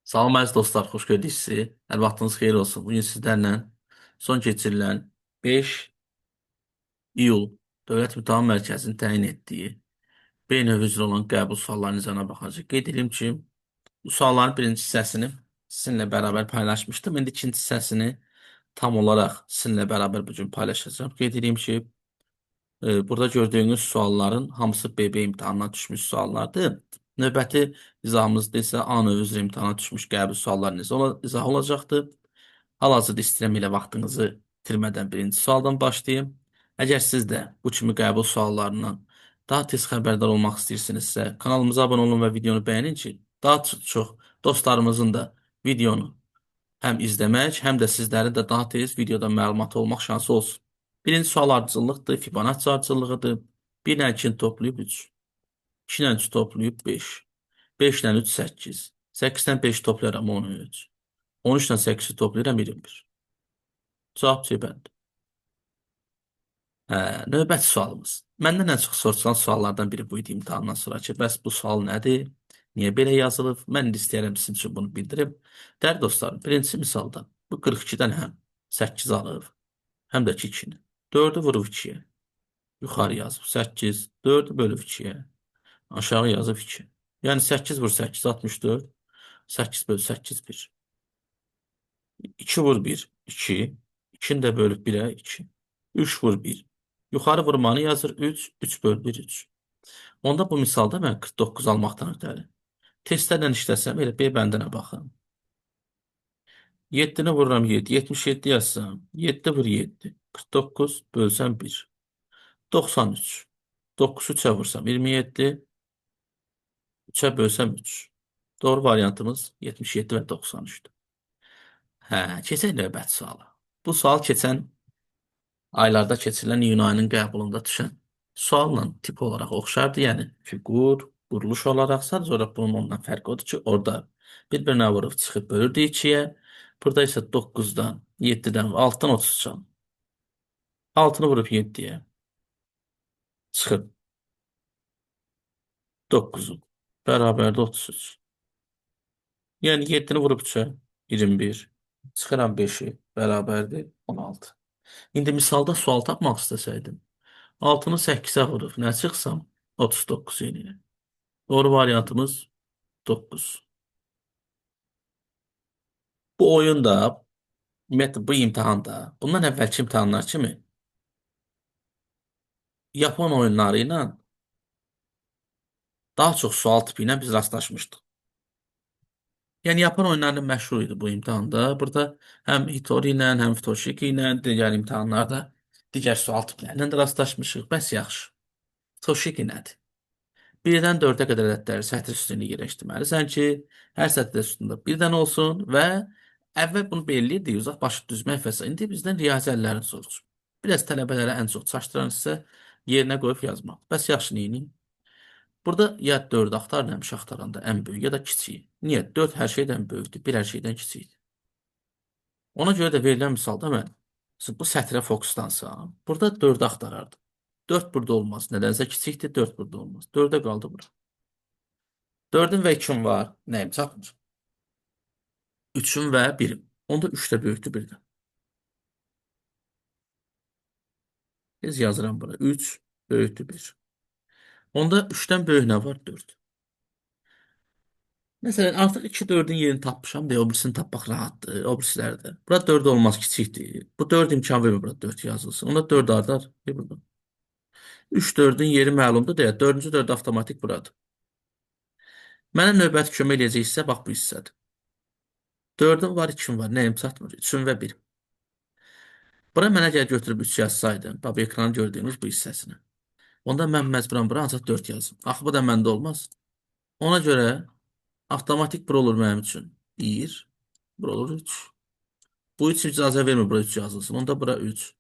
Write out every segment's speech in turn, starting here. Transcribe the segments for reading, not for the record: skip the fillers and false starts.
Salam əziz dostlar, xoş gördük sizi. Hər vaxtınız xeyir olsun. Bugün sizlərlə son keçirilən 5 iyul Dövlət İmtahan Mərkəzinin təyin etdiyi beynəlxalq üzrə olan qəbul suallarının üzərinə baxacağıq. Qeyd edim ki, bu sualların birinci hissəsini sizinlə bərabər paylaşmışdım. İndi ikinci hissəsini tam olaraq sizinlə bərabər bu gün paylaşacağım. Qeyd edim ki, burada gördüyünüz sualların hamısı BB imtahanına düşmüş suallardır. Növbəti izahımızda isə A növ üzrə imtahana düşmüş qəbul sualları izah olacaqdır. Hal-hazırda istəyirəm ilə vaxtınızı itirmədən birinci sualdan başlayayım. Əgər siz də bu kimi qəbul suallarından daha tez xəbərdar olmaq istəyirsinizsə, kanalımıza abunə olun və videonu bəyənin ki, daha çox dostlarımızın da videonu həm izləmək, həm də sizlərin də daha tez videoda məlumatı olmaq şansı olsun. Birinci sual ardıcıllıqdır, Fibonacci ardıcıllığıdır. 1 ilə 2-ni toplayıb 3, 2 ilə 3 toplayıb 5, 5 ilə 3 8, 8-dən 5 toplayaram 13, 13 ilə 8-i toplayıram 21. Cavab cibəndir. Növbəti sualımız. Məndən ən çox soruşulan suallardan biri bu idi imtahandan sonra ki, bəs bu sual nədir? Niyə belə yazılıb? Mən indi istəyərəm sizin üçün bunu bildirim. Dəyərli dostlarım, birinci misalda bu 42-dən həm 8 alıb, həm də ki 2-ni. 4-ü vurub 2-yə. Yuxarı yazıb 8, 4-ü bölüb 2-yə. Aşağı yazıb 2. Yəni 8 vur 8, 64. 8 bölü 8, 1. 2 vur 1, 2. 2-ni də bölüb 1-ə 2. 3 vur 1. Yuxarı vurmanı yazır 3, 3 bölü 1, 3. Onda bu misalda mən 49 almaqdan ötəri. Testlərlə işləsəm, elə B bəndinə baxın. 7-ni vururam 7, 77 yazsam, 7 vur 7, 49 bölsəm 1. 93. 9 3'e vursam 27. 3'e bölsəm 3. Doğru variantımız 77 və 93'dür. Keçək növbəti suala. Bu sual keçən aylarda keçirilən iyun ayının qəbulunda düşən sualla tip olaraq oxşardı. Yəni fiqur, quruluş olaraq sadəcə olaraq bunun ondan fərqi odur ki, orada bir-birinə vurub çıxıb bölürdü 2-yə. Burada isə 9-dan, 7-dən və 6-dan 30 çıxan. 6-nı vurub 7-yə. Çıxıb 9-u. Bərabərdə 33. Yəni 7-ni vurub 3-ə 21. Çıxıram 5-i. Bərabərdir 16. İndi misalda sual tapmaq istəsəydim, 6-nı 8-ə vurub nə çıxsam 39 eləyir. Doğru variantımız 9. Bu oyunda, ümumiyyətlə bu imtahanda, bundan əvvəlki imtahanlar kimi Yapon oyunları ilə daha çox sual tipi ilə biz rastlaşmışdıq. Yəni Yapon oyunlarının məşhur idi bu imtahanda. Burada həm Hitori ilə, həm Futoshiki ilə, digər imtahanlarda digər sual tiplərlə də rastlaşmışıq. Bəs yaxşı. Futoshiki nədir? 1-dən 4-ə qədər ədədləri sətr üstünlüyü yerləşdirməlisən ki, hər sətr üstündə 1-dən olsun və əvvəl bunu belirləyirdik, uzaq başı düzmək fəsə. İndi bizdən riyazi əllərini soruşur. Biraz tələbələrə ən çox çaşdıran isə yerinə qoyub yazmaq. Bəs yaxşı neyini? Burada ya 4 axtar, həmişə axtaranda ən böyük ya da kiçiyi. Niyə? 4 hər şeydən böyükdür, 1 hər şeydən kiçikdir. Ona görə də verilən misalda mən bu sətrə fokuslansam, burada 4 axtarardım. 4 burada olmaz. Nədənsə kiçikdir, 4 burada olmaz. 4-ə qaldı bura. 4-ün və 2-in var. Nəyim çatmır? 3-ün və 1-im. Onda 3 də böyükdür 1-dən. Biz yazıram bura. 3 böyükdür 1. Onda 3-dən böyük nə var? 4. Məsələn, artıq 2 4-ün yerini tapmışam deyə o birisini tapmaq rahatdır. O birisilər də. Burada 4 olmaz, kiçikdir. Bu 4 imkan vermir burada 4 yazılsın. Onda 4 ardar. Bir burada. 3 4-ün yeri məlumdur deyə 4-cü 4 avtomatik buradır. Mənə növbəti kömək eləyəcək hissə bax bu hissədir. 4-ün var, 2-in var. Nəyim çatmır? 3-ün və 1. Bura mənə gəl götürüb 3 yazsaydım, bax ekranı gördüyünüz bu hissəsini. Onda mən məcburan bura ancaq 4 yazım. Axı bu da məndə olmaz. Ona görə avtomatik bura olur mənim üçün. 1, bura olur 3. Bu 3 icazə vermir bura 3 yazılsın. Onda bura 3,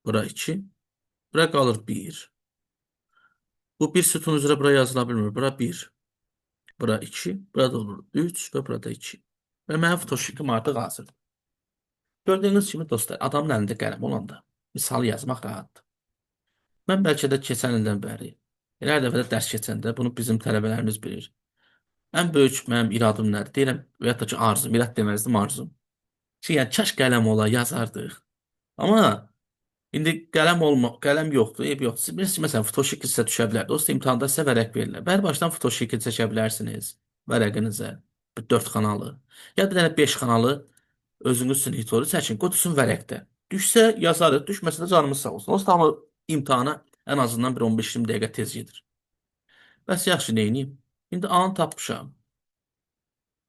bura 2, bura qalır 1. Bu bir sütun üzrə bura yazıla bilmir. Bura 1, bura 2, burada olur 3 və burada 2. Və mənim fotoşikim artıq hazırdır. Gördüyünüz kimi dostlar, adamın əlində qələm olanda misal yazmaq rahatdır. Mən bəlkə də keçən ildən bəri, hər dəfə də dərs keçəndə bunu bizim tələbələrimiz bilir. Ən böyük mənim iradım nədir? Deyirəm, və ya da ki, arzum. İrad deməzdim, arzum. Ki, yəni, kaş qələm ola, yazardıq. Amma indi qələm yoxdur, ev yoxdur. Siz bilirsiniz, məsələn, fotoşəkil sizə düşə bilər. Dost imtahanda sizə vərəq verirlər. Bəri başdan fotoşəkil çəkə bilərsiniz vərəqinizə. Bir 4 xanalı. Ya bir dənə 5 xanalı özünüz üçün itoru çəkin, qoydusun vərəqdə. Düşsə yazarıq, düşməsə də canımız sağ olsun. Dost amma imtahana ən azından bir 15-20 dəqiqə tez gedir. Bəs yaxşı, neyniyim? İndi A-nı tapmışam.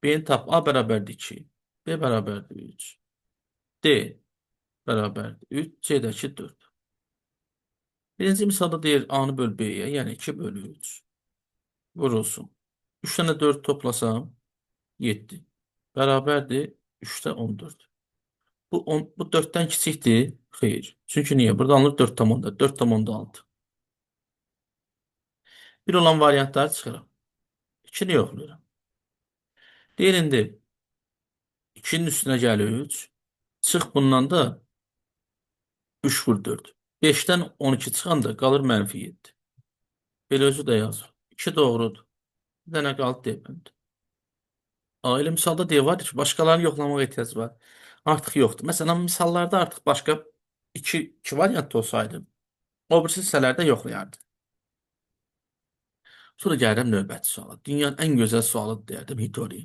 B-ni tap. A bərabərdir 2. B bərabərdir 3. D bərabərdir 3. C-dəki 4. Birinci misalda deyir A-nı böl B-yə, yəni 2 bölü 3. Vurulsun. 3 dənə 4 toplasam 7. Bərabərdir 3-də 14. Bu 4-dən kiçikdir? Xeyr. Çünki niyə? Burada alınır 4,4. 4,6. Bir olan variantları çıxıram. 2-ni yoxlayıram. Deyir indi 2-nin üstünə gəlir 3. Çıx bundan da 3 vur 4. 5-dən 12 çıxanda qalır -7. Belə özü də yazır. 2 doğrudur. Bir dənə qaldı deməmdir. Ailə misalda deyə var ki, başqalarını yoxlamağa ehtiyac var. Artıq yoxdur. Məsələn, misallarda artıq başqa iki variant olsaydı, o birisi hissələrdə yoxlayardı. Sonra gəlirəm növbəti suala. Dünyanın ən gözəl sualıdır deyərdim Hitori.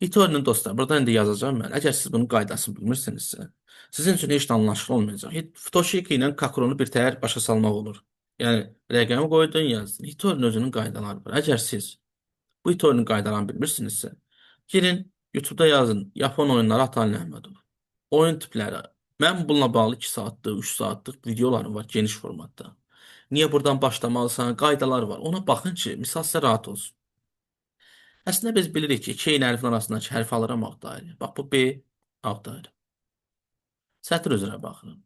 Hitorinin dostlar, burada indi yazacağım mən. Əgər siz bunun qaydasını bilmirsinizsə, sizin üçün heç də anlaşılı olmayacaq. Futoşiki ilə kakronu bir təhər başa salmaq olur. Yəni, rəqəmi qoydun, yazdın. Hitorinin özünün qaydaları var. Əgər siz bu Hitorinin qaydalarını bilmirsinizsə, girin, YouTube'da yazın, Yapon oyunları Atan Əhmədov. Oyun tipləri. Mən bununla bağlı 2 saatlıq, 3 saatlıq videolarım var geniş formatda. Niyə buradan başlamalısan, qaydalar var. Ona baxın ki, misal sizə rahat olsun. Əslində biz bilirik ki, iki eyni hərfin arasındakı hərf alıram alt dairə. Bax, bu B alt dairə. Sətr üzrə baxıram.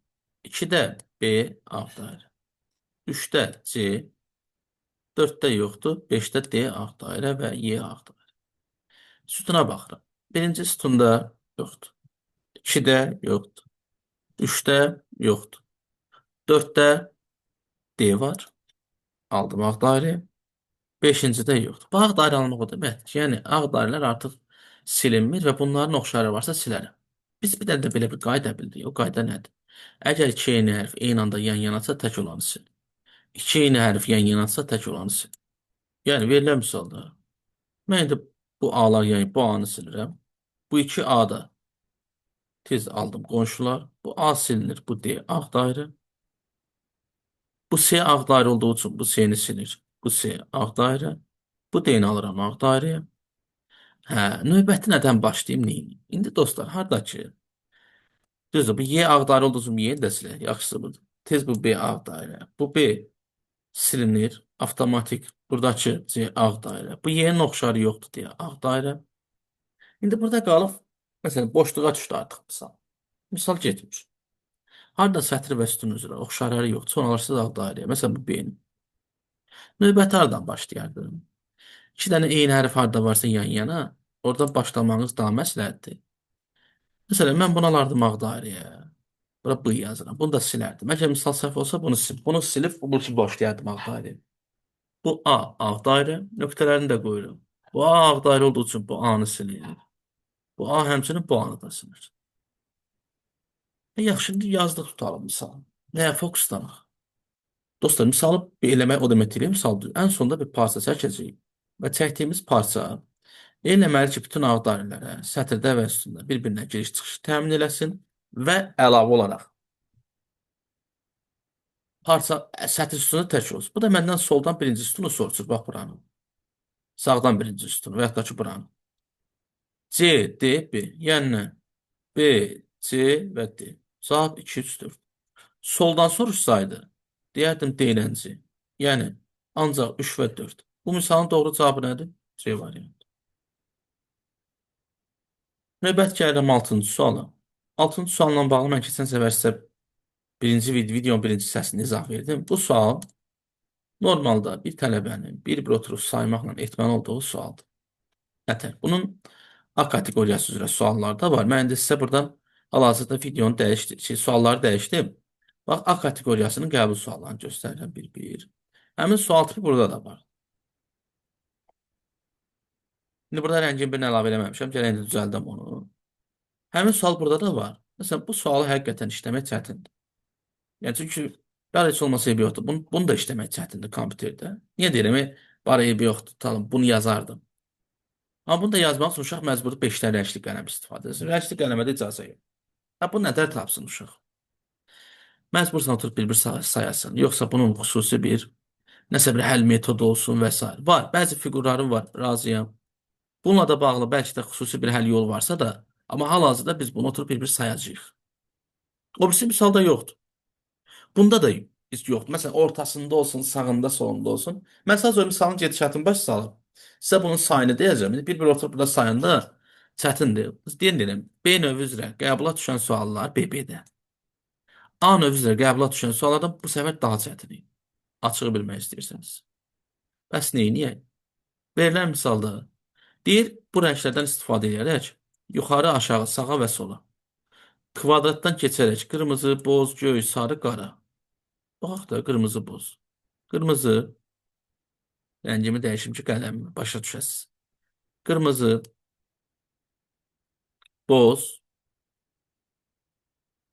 2-də B alt dairə. 3-də C, 4-də yoxdur, 5-də D alt dairə və Y alt dairə. Sütuna baxıram. Birinci sütunda yoxdur. 2-də yoxdur. 3-də yoxdur. 4-də D var. Aldım alt dairə. 5-cidə yoxdur. Bu ağ dairə almaq o deməkdir ki, yəni ağ dairələr artıq silinmir və bunların oxşarı varsa silərəm. Biz bir dənə də belə bir qayda bildik. O qayda nədir? Əgər iki eyni hərf eyni anda yan-yanadsa tək olanı sil. İki eyni hərf yan-yanadsa tək olanı sil. Yəni verilən misalda mən indi bu A-lar, yəni bu A-nı silirəm. Bu iki A-da tez aldım qonşular. Bu A silinir, bu D ağ dairə. Bu C ağ dairə olduğu üçün bu C-ni silir. Bu C ağ dairə. Bu D-ni alıram ağ dairəyə. Hə, növbəti nədən başlayım, neyim? İndi dostlar, harda ki? Düzdür, bu Y ağ dairə olduğu üçün Y-ni də silək. Yaxşısı budur. Tez bu B ağ dairə. Bu B silinir. Avtomatik buradakı C ağ dairə. Bu Y-nin oxşarı yoxdur deyə ağ dairə. İndi burada qalıb, məsələn, boşluğa düşdü artıq misal. Misal getmiş. Harda sətr və sütun üzrə oxşarları yoxdur. Sonra alırsınız ağ dairəyə. Məsələn, bu B-nin. Növbəti haradan başlayardım? İki dənə eyni hərf harda varsa yan-yana, oradan başlamağınız daha məsləhətdir. Məsələn, mən bunu alardım ağ dairəyə. Bura B yazıram. Bunu da silərdim. Əgər misal səhv olsa bunu sil. Bunu silib bu üçün başlayardım ağ dairəyə. Bu A ağ dairə. Nöqtələrini də qoyuram. Bu A ağ dairə olduğu üçün bu A-nı silir. Bu A həmçinin bu A-nı da silir. Yaxşı, indi yazdıq tutalım misal. Nəyə fokuslanaq? Dostlar, misalı bir eləmək o demək deyil, misaldır. Ən sonunda bir parça çəkəcəyik. Və çəkdiyimiz parça eləməli ki, bütün ağ dairələrə sətirdə və üstündə bir-birinə giriş-çıxış təmin eləsin və əlavə olaraq parça sətr üstündə tək olsun. Bu da məndən soldan birinci sütunu soruşur. Bax buranı. Sağdan birinci sütunu və yaxud da ki buranı. C, D, B. Yəni B, C və D. Cavab 2, 3, 4. Soldan soruşsaydı, deyərdim D-lənci. Yəni ancaq 3 və 4. Bu misalın doğru cavabı nədir? C variantı. Növbət gəlirəm 6-cı suala. 6-cı sualla bağlı mən keçən səfər sizə videonun birinci hissəsini izah verdim. Bu sual normalda bir tələbənin bir-bir oturub saymaqla etməli olduğu sualdır. Nətər? Bunun A kateqoriyası üzrə suallar da var. Mən indi sizə buradan hal-hazırda videonu sualları dəyişdim. Bax, A kateqoriyasının qəbul suallarını göstərirəm bir-bir. Həmin sual tipi burada da var. 6-cı sual. 6-cı sualla bağlı mən keçən səfər sizə birinci videonun birinci hissəsini izah verdim. Bu sual normalda bir tələbənin bir-bir oturub saymaqla etməli olduğu sualdır. Nətər? Bunun A kateqoriyası üzrə suallar da var. Mən indi sizə buradan hal-hazırda videonu dəyişdim. Sualları dəyişdim. Bax, A kateqoriyasının qəbul suallarını göstərirəm bir-bir. Həmin sual tipi burada da var. İndi burada rəngin birini əlavə eləməmişəm. Gələn indi düzəldəm onu. Həmin sual burada da var. Məsələn, bu sualı həqiqətən işləmək çətindir. Yəni çünki var heç olmasa eybi yoxdur. Bunu da işləmək çətindir kompüterdə. Niyə deyirəm? Var eybi yoxdur. Tutalım, bunu yazardım. Amma bunu da yazmaq üçün uşaq məcburi 5 dənə rəngli qələm istifadə edir. Rəngli qələmə də icazə yox. Ha, bu nədər tapsın uşaq? Məcbursan oturub bir-bir sayasın. Yoxsa bunun xüsusi bir nəsə bir həll metodu olsun və s. Var, bəzi fiqurlarım var, razıyam. Bununla da bağlı bəlkə də xüsusi bir həll yolu varsa da, amma hal-hazırda biz bunu oturub bir-bir sayacağıq. O birisi misalda yoxdur. Bunda da heç yoxdur. Məsələn, ortasında olsun, sağında, solunda olsun. Mən sadəcə o misalın gedişatını baş salıb. Sizə bunun sayını deyəcəm. İndi bir-bir oturub burada sayanda çətindir. Deyirəm, B növü üzrə qəbula düşən suallar BB-də. A növü üzrə qəbula düşən suallardan bu səfər daha çətindir. Açığı bilmək istəyirsiniz. Bəs neyniyək? Verilən misalda deyir, bu rənglərdən istifadə edərək yuxarı, aşağı, sağa və sola. Kvadratdan keçərək qırmızı, boz, göy, sarı, qara. Baxaq da qırmızı, boz. Qırmızı rəngimi dəyişim ki, qələmimi başa düşəsiz. Qırmızı, boz,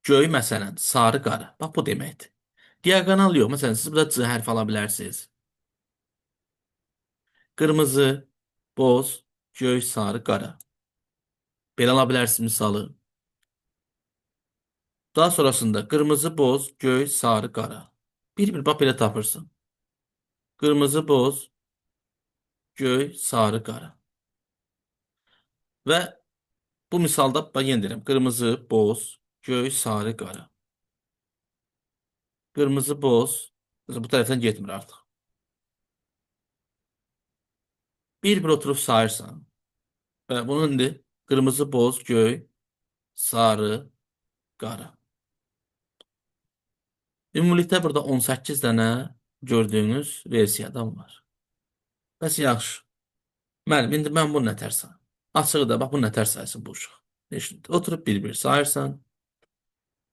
göy məsələn, sarı, qara. Bax bu deməkdir. Diaqonal yox. Məsələn, siz burada C hərfi ala bilərsiniz. Qırmızı, boz, göy, sarı, qara. Belə ala bilərsiniz misalı. Daha sonrasında qırmızı, boz, göy, sarı, qara. Bir-bir bax belə tapırsan. Qırmızı, boz, göy, sarı, qara. Və bu misalda bax yenə deyirəm. Qırmızı, boz, göy, sarı, qara. Qırmızı, boz. Bu tərəfdən getmir artıq. Bir-bir oturub sayırsan. Və bunun indi qırmızı, boz, göy, sarı, qara. Ümumilikdə burada 18 dənə gördüyünüz versiyadan var. Bəs yaxşı. Müəllim, indi mən bunu nətər sayım? Açığı da bax bu nətər saysın bu uşaq. Eşit, oturub bir-bir sayırsan.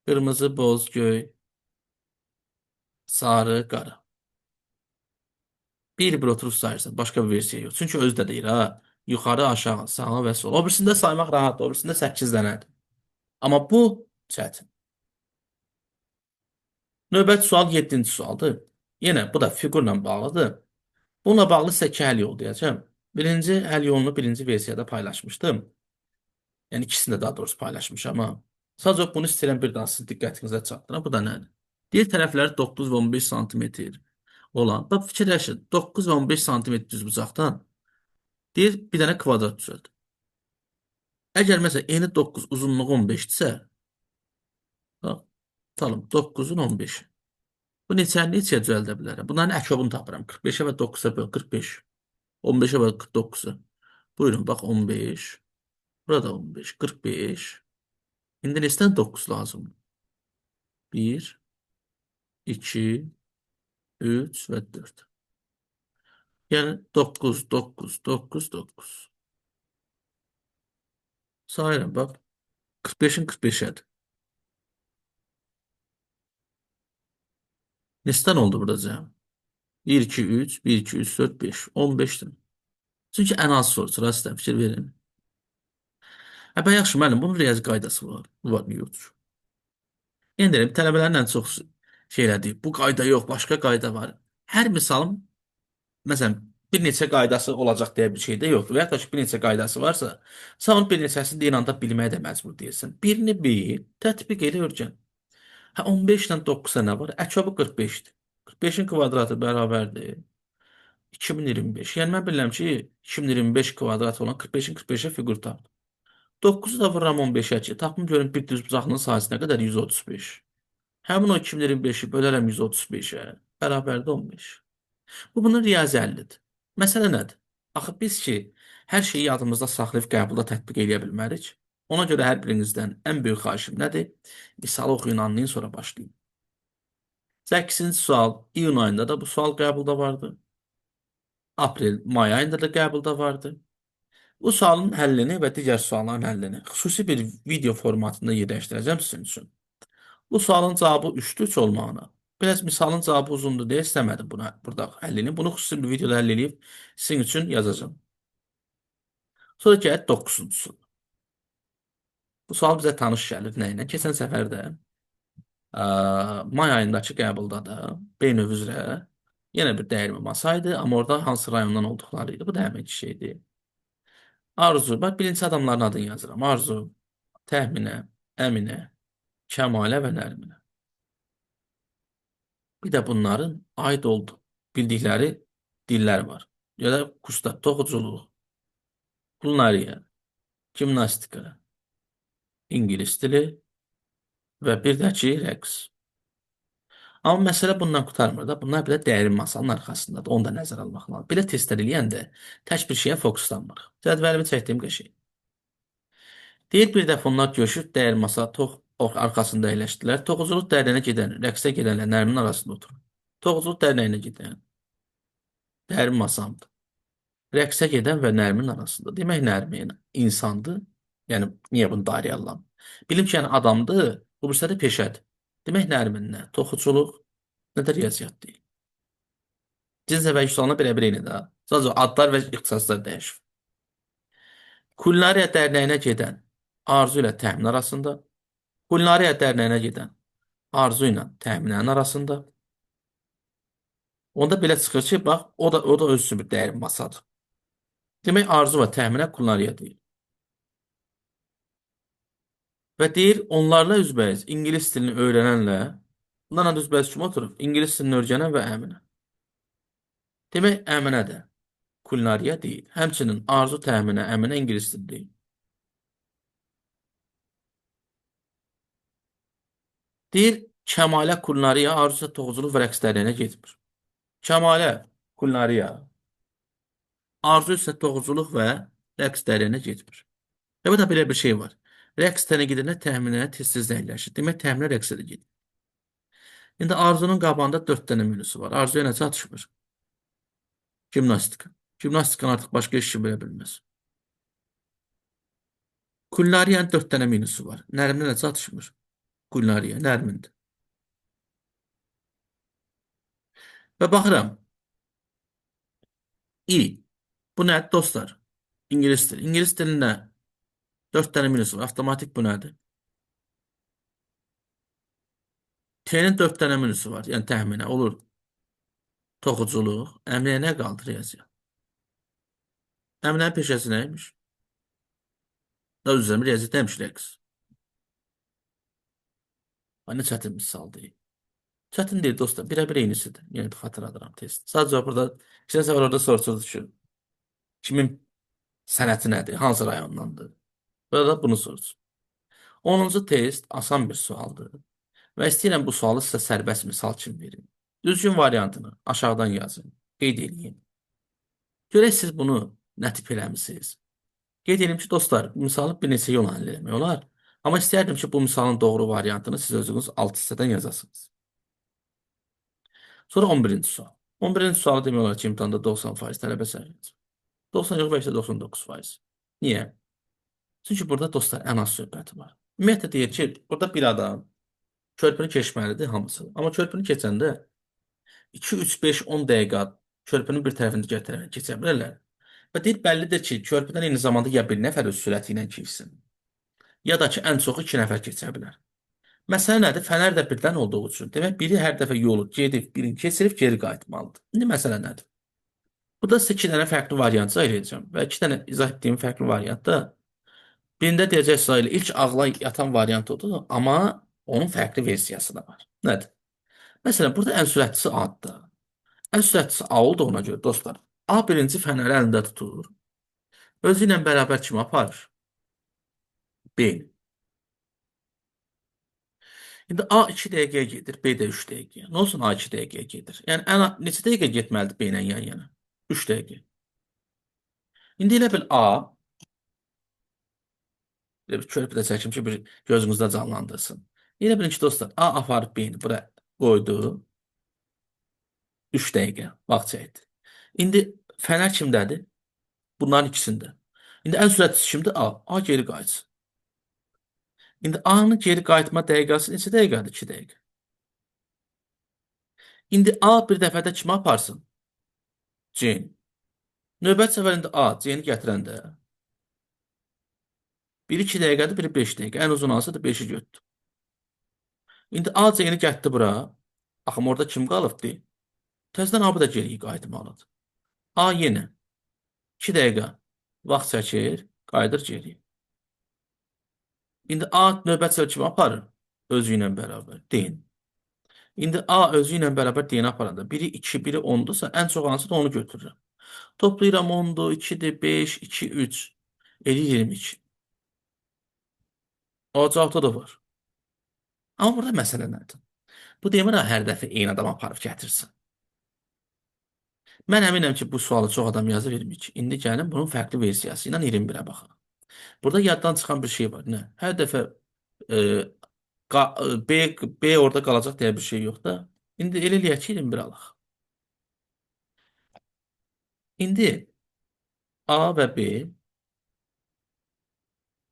Qırmızı, boz, göy, sarı, qara. Bir-bir oturub sayırsan. Başqa bir versiya yox. Çünki özü də deyir ha. Yuxarı, aşağı, sağa və sola. O birisində saymaq rahatdır. O birisində 8 dənədir. Amma bu çətin. Növbəti sual 7-ci sualdır. Yenə bu da fiqurla bağlıdır. Bununla bağlı sizə 2 həll yolu deyəcəm. Birinci həll yolunu birinci versiyada paylaşmışdım. Yəni ikisini də daha doğrusu paylaşmışam amma. Sadəcə bunu istəyirəm bir daha sizin diqqətinizə çatdıram. Bu da nədir? Deyir tərəfləri 9 və 15 sm olan. Bax fikirləşin. 9 və 15 sm düzbucaqdan deyir bir dənə kvadrat düzəld. Əgər məsələn eni 9, uzunluğu 15-dirsə, bax, tutalım 9-un 15-i. Bu neçəyə düzəldə bilərəm? Bunların əkobunu tapıram. 45-ə və 9-a böl 45. 15-ə və 49-a. Buyurun, bax 15. Burada 15, 45. İndi neçədən 9 lazımdır? 1, 2, 3 və 4. Yəni 9, 9, 9, 9. Sayıram, bax. 45-in 45-ədir. Neçədən oldu burada cəm? 1, 2, 3, 1, 2, 3, 4, 5. 15-dir. Çünki ən az soruşur, sizdən fikir verin. Bə yaxşı, müəllim, bunun riyazi qaydası var. Var, yoxdur. Yəni deyirəm, tələbələrin ən çox şey elədiyi, bu qayda yox, başqa qayda var. Hər misalın, məsələn, bir neçə qaydası olacaq deyə bir şey də yoxdur. Və ya da ki, bir neçə qaydası varsa, sən onun bir neçəsini deyən anda bilməyə də məcbur deyilsən. Birini bil, tətbiq elə öyrən. Hə, 15 ilə 9-a nə var? Əkobu 45-dir. 45-in kvadratı bərabərdir 2025. Yəni mən bilirəm ki, 2025 kvadrat olan 45-in 45-ə fiqur tapdım. 9-u da vururam 15-ə ki, tapım görün bir düzbucaqlının sahəsi nə qədər? 135. Həmin o 2025-i bölərəm 135-ə, bərabərdə 15. Bu bunun riyazi həllidir. Məsələ nədir? Axı biz ki, hər şeyi yadımızda saxlayıb qəbulda tətbiq edə bilmərik. Ona görə hər birinizdən ən böyük xahişim nədir? Misalı oxuyun, anlayın, sonra başlayın. 8-ci sual, iyun ayında da bu sual qəbulda vardı. Aprel, may ayında da qəbulda vardı. Bu sualın həllini və digər sualların həllini xüsusi bir video formatında yerləşdirəcəm sizin üçün. Bu sualın cavabı 3-də 3 olmağına. Biraz misalın cavabı uzundur deyə istəmədim buna, burada həllini. Bunu xüsusi bir videoda həll edib sizin üçün yazacağım. Sonra gəlir 9-cu. Bu sual bizə tanış gəlir nə ilə? Keçən səfər də may ayındakı qəbulda da B növü üzrə yenə bir dəyirmi masa idi, amma orada hansı rayondan olduqları idi. Bu da həmin kişi idi. Arzu, bax birinci adamların adını yazıram. Arzu, Təxminə, Əminə, Kəmalə və Nərminə. Bir də bunların aid oldu bildikləri dillər var. Ya da kursda toxuculuq, kulinariya, gimnastika, ingilis dili və bir də ki, rəqs. Amma məsələ bundan qurtarmır da. Bunlar belə dərin masanın arxasındadır. Onu da nəzərə almaq lazım. Belə testlər eləyəndə tək bir şeyə fokuslanmırıq. Cədvəlimi çəkdiyim qəşəng. Deyir bir dəfə onlar görüşüb dəyir masa arxasında əyləşdilər. Toxuculuq dərnəyinə gedən, rəqsə gedənlə Nərmin arasında oturur. Toxuculuq dərnəyinə gedən dərin masamdır. Rəqsə gedən və Nərmin arasında. Demək Nərmin insandır. Yəni niyə bunu dairəyələm? Bilim ki, yəni adamdır, bu birisi də peşədir. Demək Nərmin nə? Toxuculuq, nə də riyaziyyat deyil. Cins və yüksələnə belə-bir eynidir ha. Sadəcə adlar və ixtisaslar dəyişir. Kulinariya dərnəyinə gedən Arzu ilə Təmin arasında, Kulinariya dərnəyinə gedən Arzu ilə Təminənin arasında. Onda belə çıxır ki, bax, o da öz üçün bir dəyərin masadır. Demək Arzu və Təminə Kulinariya deyil. Və deyir, onlarla üzbəyiz ingilis dilini öyrənənlə, bunlarla üzbəyiz kim oturub? İngilis dilini öyrənən və Əminə. Demək Əminə də Kulinariya deyil. Həmçinin Arzu Təminə, Əminə ingilis dili deyil. Deyir, Kəmalə Kulinariya, Arzu isə toxuculuq və rəqsləriyənə getmir. Kəmalə Kulinariya, Arzu isə toxuculuq və rəqsləriyənə getmir. Və bu da belə bir şey var. Rəqs tənə gedənə təxminə tez-tez dəyərləşir. Demək, təxminə rəqsə də gedir. İndi Arzunun qabağında 4 dənə menüsü var. Arzuya nə çatışmır? Gimnastika. Gimnastikanı artıq başqa iş kimi bilə bilməz. Kulinariyanın 4 dənə menüsü var. Nərminə nə çatışmır? Kulinariya, Nərmindir. Və baxıram. İ. Bu nədir dostlar? İngilis dili. İngilis dilində 4 dənə menüsü var. Avtomatik bu nədir? T'nin 4 dənə menüsü var. Yəni təxminə olur. Toxuculuq. Əmniyə nə qaldı riyaziyyat? Əmniyyənin peşəsi nəymiş? Öz üzrə riyaziyyat nəymiş rəqs? Nə çətin misal deyil. Çətin deyil dostlar. Birə-bir eynisidir. Yəni xatırladıram test. Sadəcə burada keçən səfər orada soruşurdu ki, kimin sənəti nədir? Hansı rayondandır? Burada da bunu soruşur. 10-cu test asan bir sualdır. Və istəyirəm bu sualı sizə sərbəst misal kimi verim. Düzgün variantını aşağıdan yazın. Qeyd edin. Görək siz bunu nə tip eləmisiniz? Qeyd edim ki, dostlar, misalı bir neçə yolla həll etmək olar. Amma istərdim ki, bu misalın doğru variantını siz özünüz alt hissədən yazasınız. Sonra 11-ci sual. 11-ci sualı demək olar ki, imtahanda 90% tələbə səviyyəsi. 90 yox, bəlkə 99%. Niyə? Çünki burada dostlar ən az söhbəti var. Ümumiyyətlə deyir ki, burada bir adam körpünü keçməlidir hamısı. Amma körpünü keçəndə 2, 3, 5, 10 dəqiqə körpünün bir tərəfində digər tərəfinə keçə bilərlər. Və deyir, bəllidir ki, körpüdən eyni zamanda ya bir nəfər öz sürəti ilə keçsin, ya da ki, ən çoxu 2 nəfər keçə bilər. Məsələ nədir? Fənər də birdən olduğu üçün. Demək, biri hər dəfə yolu gedib, birini keçirib, geri qayıtmalıdır. İndi məsələ nədir? Burada sizə 2 dənə fərqli variant izah edəcəm. Və 2 dənə izah etdiyim fərqli variantda birində deyəcək sayılı ilk ağla yatan variant odur, amma onun fərqli versiyası da var. Nədir? Məsələn, burada ən sürətlisi A-dır. Ən sürətlisi A oldu ona görə, dostlar. A birinci fənəri əlində tutur. Özü ilə bərabər kimi aparır? B. İndi A 2 dəqiqəyə gedir, B də 3 dəqiqəyə. Nə olsun A 2 dəqiqəyə gedir? Yəni neçə dəqiqə getməlidir B ilə yan-yana? 3 dəqiqə. İndi elə bil A, bir körpü də çəkim ki, bir gözünüzdə canlandırsın. Elə bilin ki, dostlar, A aparıb B-ni bura qoydu. 3 dəqiqə vaxt çəkdi. İndi fənər kimdədir? Bunların ikisində. İndi ən sürətlisi kimdir? A. A geri qayıtsın. İndi A-nın geri qayıtma dəqiqəsi neçə dəqiqədir? 2 dəqiqə. İndi A bir dəfədə kimi aparsın? C-ni. Növbəti səfərində A C-ni gətirəndə Biri 2 dəqiqədir, biri 5 dəqiqə. Ən uzun hansıdır? 5-i götür. İndi A C-ni getdi bura. Axı orada kim qalıbdı? Təzədən A bu da geriyə qayıtmalıdır. A yenə 2 dəqiqə vaxt çəkir, qayıdır geriyə. İndi A növbət çəkimi aparır özü ilə bərabər. Deyin. İndi A özü ilə bərabər D-ni aparanda biri 2, biri 10-dursa ən çox hansıdır onu götürürəm. Toplayıram 10'dur, 2'dir, 5, 2, 3. 50, 22. O cavabda da var. Amma burada məsələ nədir? Bu demir ha, hər dəfə eyni adam aparıb gətirsin. Mən əminəm ki, bu sualı çox adam yazır 22. İndi gəlin bunun fərqli versiyası ilə 21-ə baxaq. Burada yaddan çıxan bir şey var. Nə? Hər dəfə e, B orada qalacaq deyə bir şey yox da. İndi elə eləyək ki, 21 alaq. İndi A və B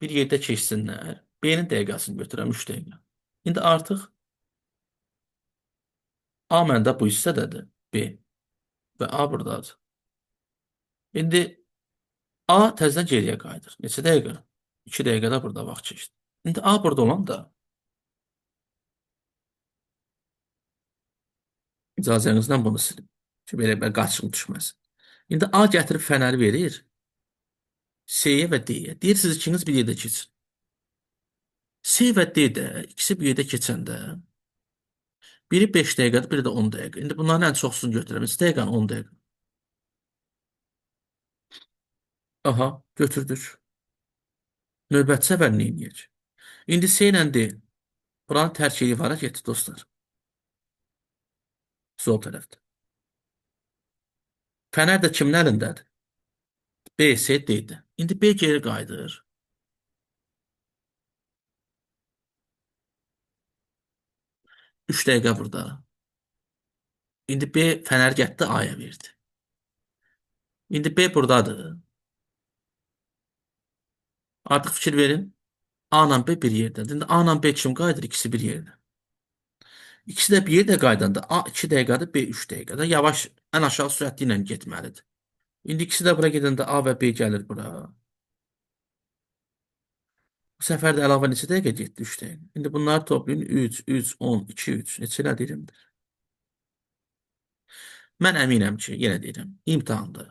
bir yerdə keçsinlər. B-nin dəqiqəsini götürəm 3 dəqiqə. İndi artıq A məndə bu hissədədir. B və A buradadır. İndi A təzədən geriyə qayıdır. Neçə dəqiqə? 2 dəqiqədə burada vaxt keçdi. İndi A burada olan da icazənizlə bunu silin. Ki, belə qaçıq düşməsin. İndi A gətirib fənəri verir C-yə və D-yə. Deyir, siz ikiniz bir yerdə keçin. C və D də ikisi bir yerdə keçəndə biri 5 dəqiqədir, biri də 10 dəqiqə. İndi bunların ən çoxsunu götürəm. 3 dəqiqə, 10 dəqiqə. Aha, götürdük. Növbəti səfər nə edəcək? İndi C ilə D. Buranı tərk edib hara getdi dostlar? Sol tərəfdə. Fənər də kimin əlindədir? B, C, D-dir. İndi B geri qayıdır. 3 dəqiqə burada. İndi B fənər getdi A-ya verdi. İndi B buradadır. Artıq fikir verin. A ilə B bir yerdədir. İndi A ilə B kim qayıdır? İkisi bir yerdə. İkisi də bir yerdə qaydanda A 2 dəqiqədir, B 3 dəqiqədə. Yavaş, ən aşağı sürətli ilə getməlidir. İndi ikisi də bura gedəndə A və B gəlir bura. Bu səfər də əlavə neçə dəqiqə getdi? 3 dəqiqə. İndi bunları toplayın. 3, 3, 10, 2, 3. Neçə elədir? 21. Mən əminəm ki, yenə deyirəm, imtahanda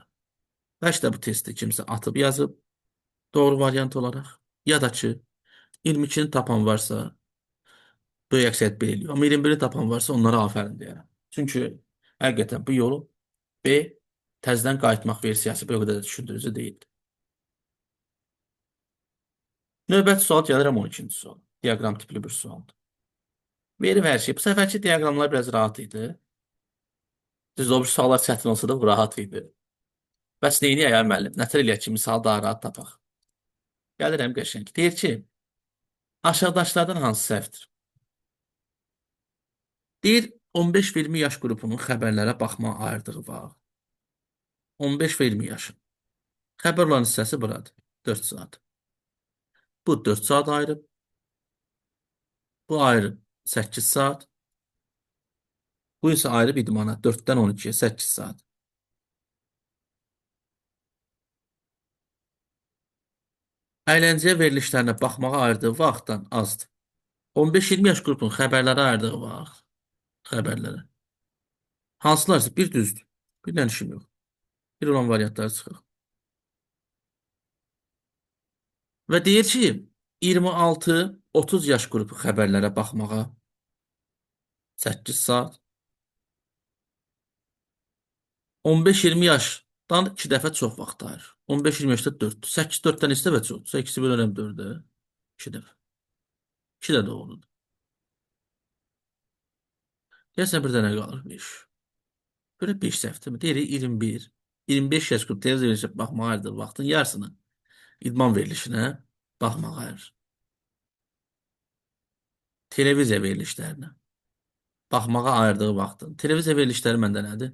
bəlkə də bu testi kimsə atıb yazıb doğru variant olaraq ya da ki 22-ni tapan varsa böyük əksəriyyət belə eləyir. Amma 21-i tapan varsa onlara afərin deyərəm. Çünki həqiqətən bu yolu B təzədən qayıtmaq versiyası bu qədər də düşündürücü deyildi. Növbəti sual gəlirəm 12-ci sual. Diaqram tipli bir sualdır. Verim hər şey. Bu səfərki diaqramlar biraz rahat idi. Düz o bir suallar çətin olsa da bu rahat idi. Bəs neyini ya müəllim? Nətər eləyək ki, misal daha rahat tapaq. Gəlirəm qəşəng. Deyir ki, aşağıdaşlardan hansı səhvdir? Deyir, 15-20 yaş qrupunun xəbərlərə baxma ayırdığı vaxt. 15 və 20 yaşın. Xəbər olan hissəsi buradır. 4 saat. Bu 4 saat ayırıb. Bu ayrı 8 saat. Bu isə ayrı idmana 4-dən 12-yə 8 saat. Əyləncəyə verilişlərinə baxmağa ayırdığı vaxtdan azdır. 15-20 yaş qrupunun xəbərlərə ayırdığı vaxt. Xəbərlərə. Hansılarsa bir düzdür. Bir dənə işim yox. Bir olan variantları çıxır. Və deyir ki, 26-30 yaş qrupu xəbərlərə baxmağa 8 saat. 15-20 yaşdan 2 dəfə çox vaxt ayırır. 15-20 yaşda 4. 8 4-dən neçə dəfə çox? 8-i bölürəm 4-ə. 2 dəfə. 2 də doğrudur. Deyəsən bir dənə qalır 5. Görə 5 səhvdir. Deyirik 21. 25 yaş qrup televiziya verilişə baxmağa ayırdığı vaxtın yarısını idman verilişinə baxmağa ayırır. Televiziya verilişlərinə baxmağa ayırdığı vaxtın. Televiziya verilişləri məndə nədir?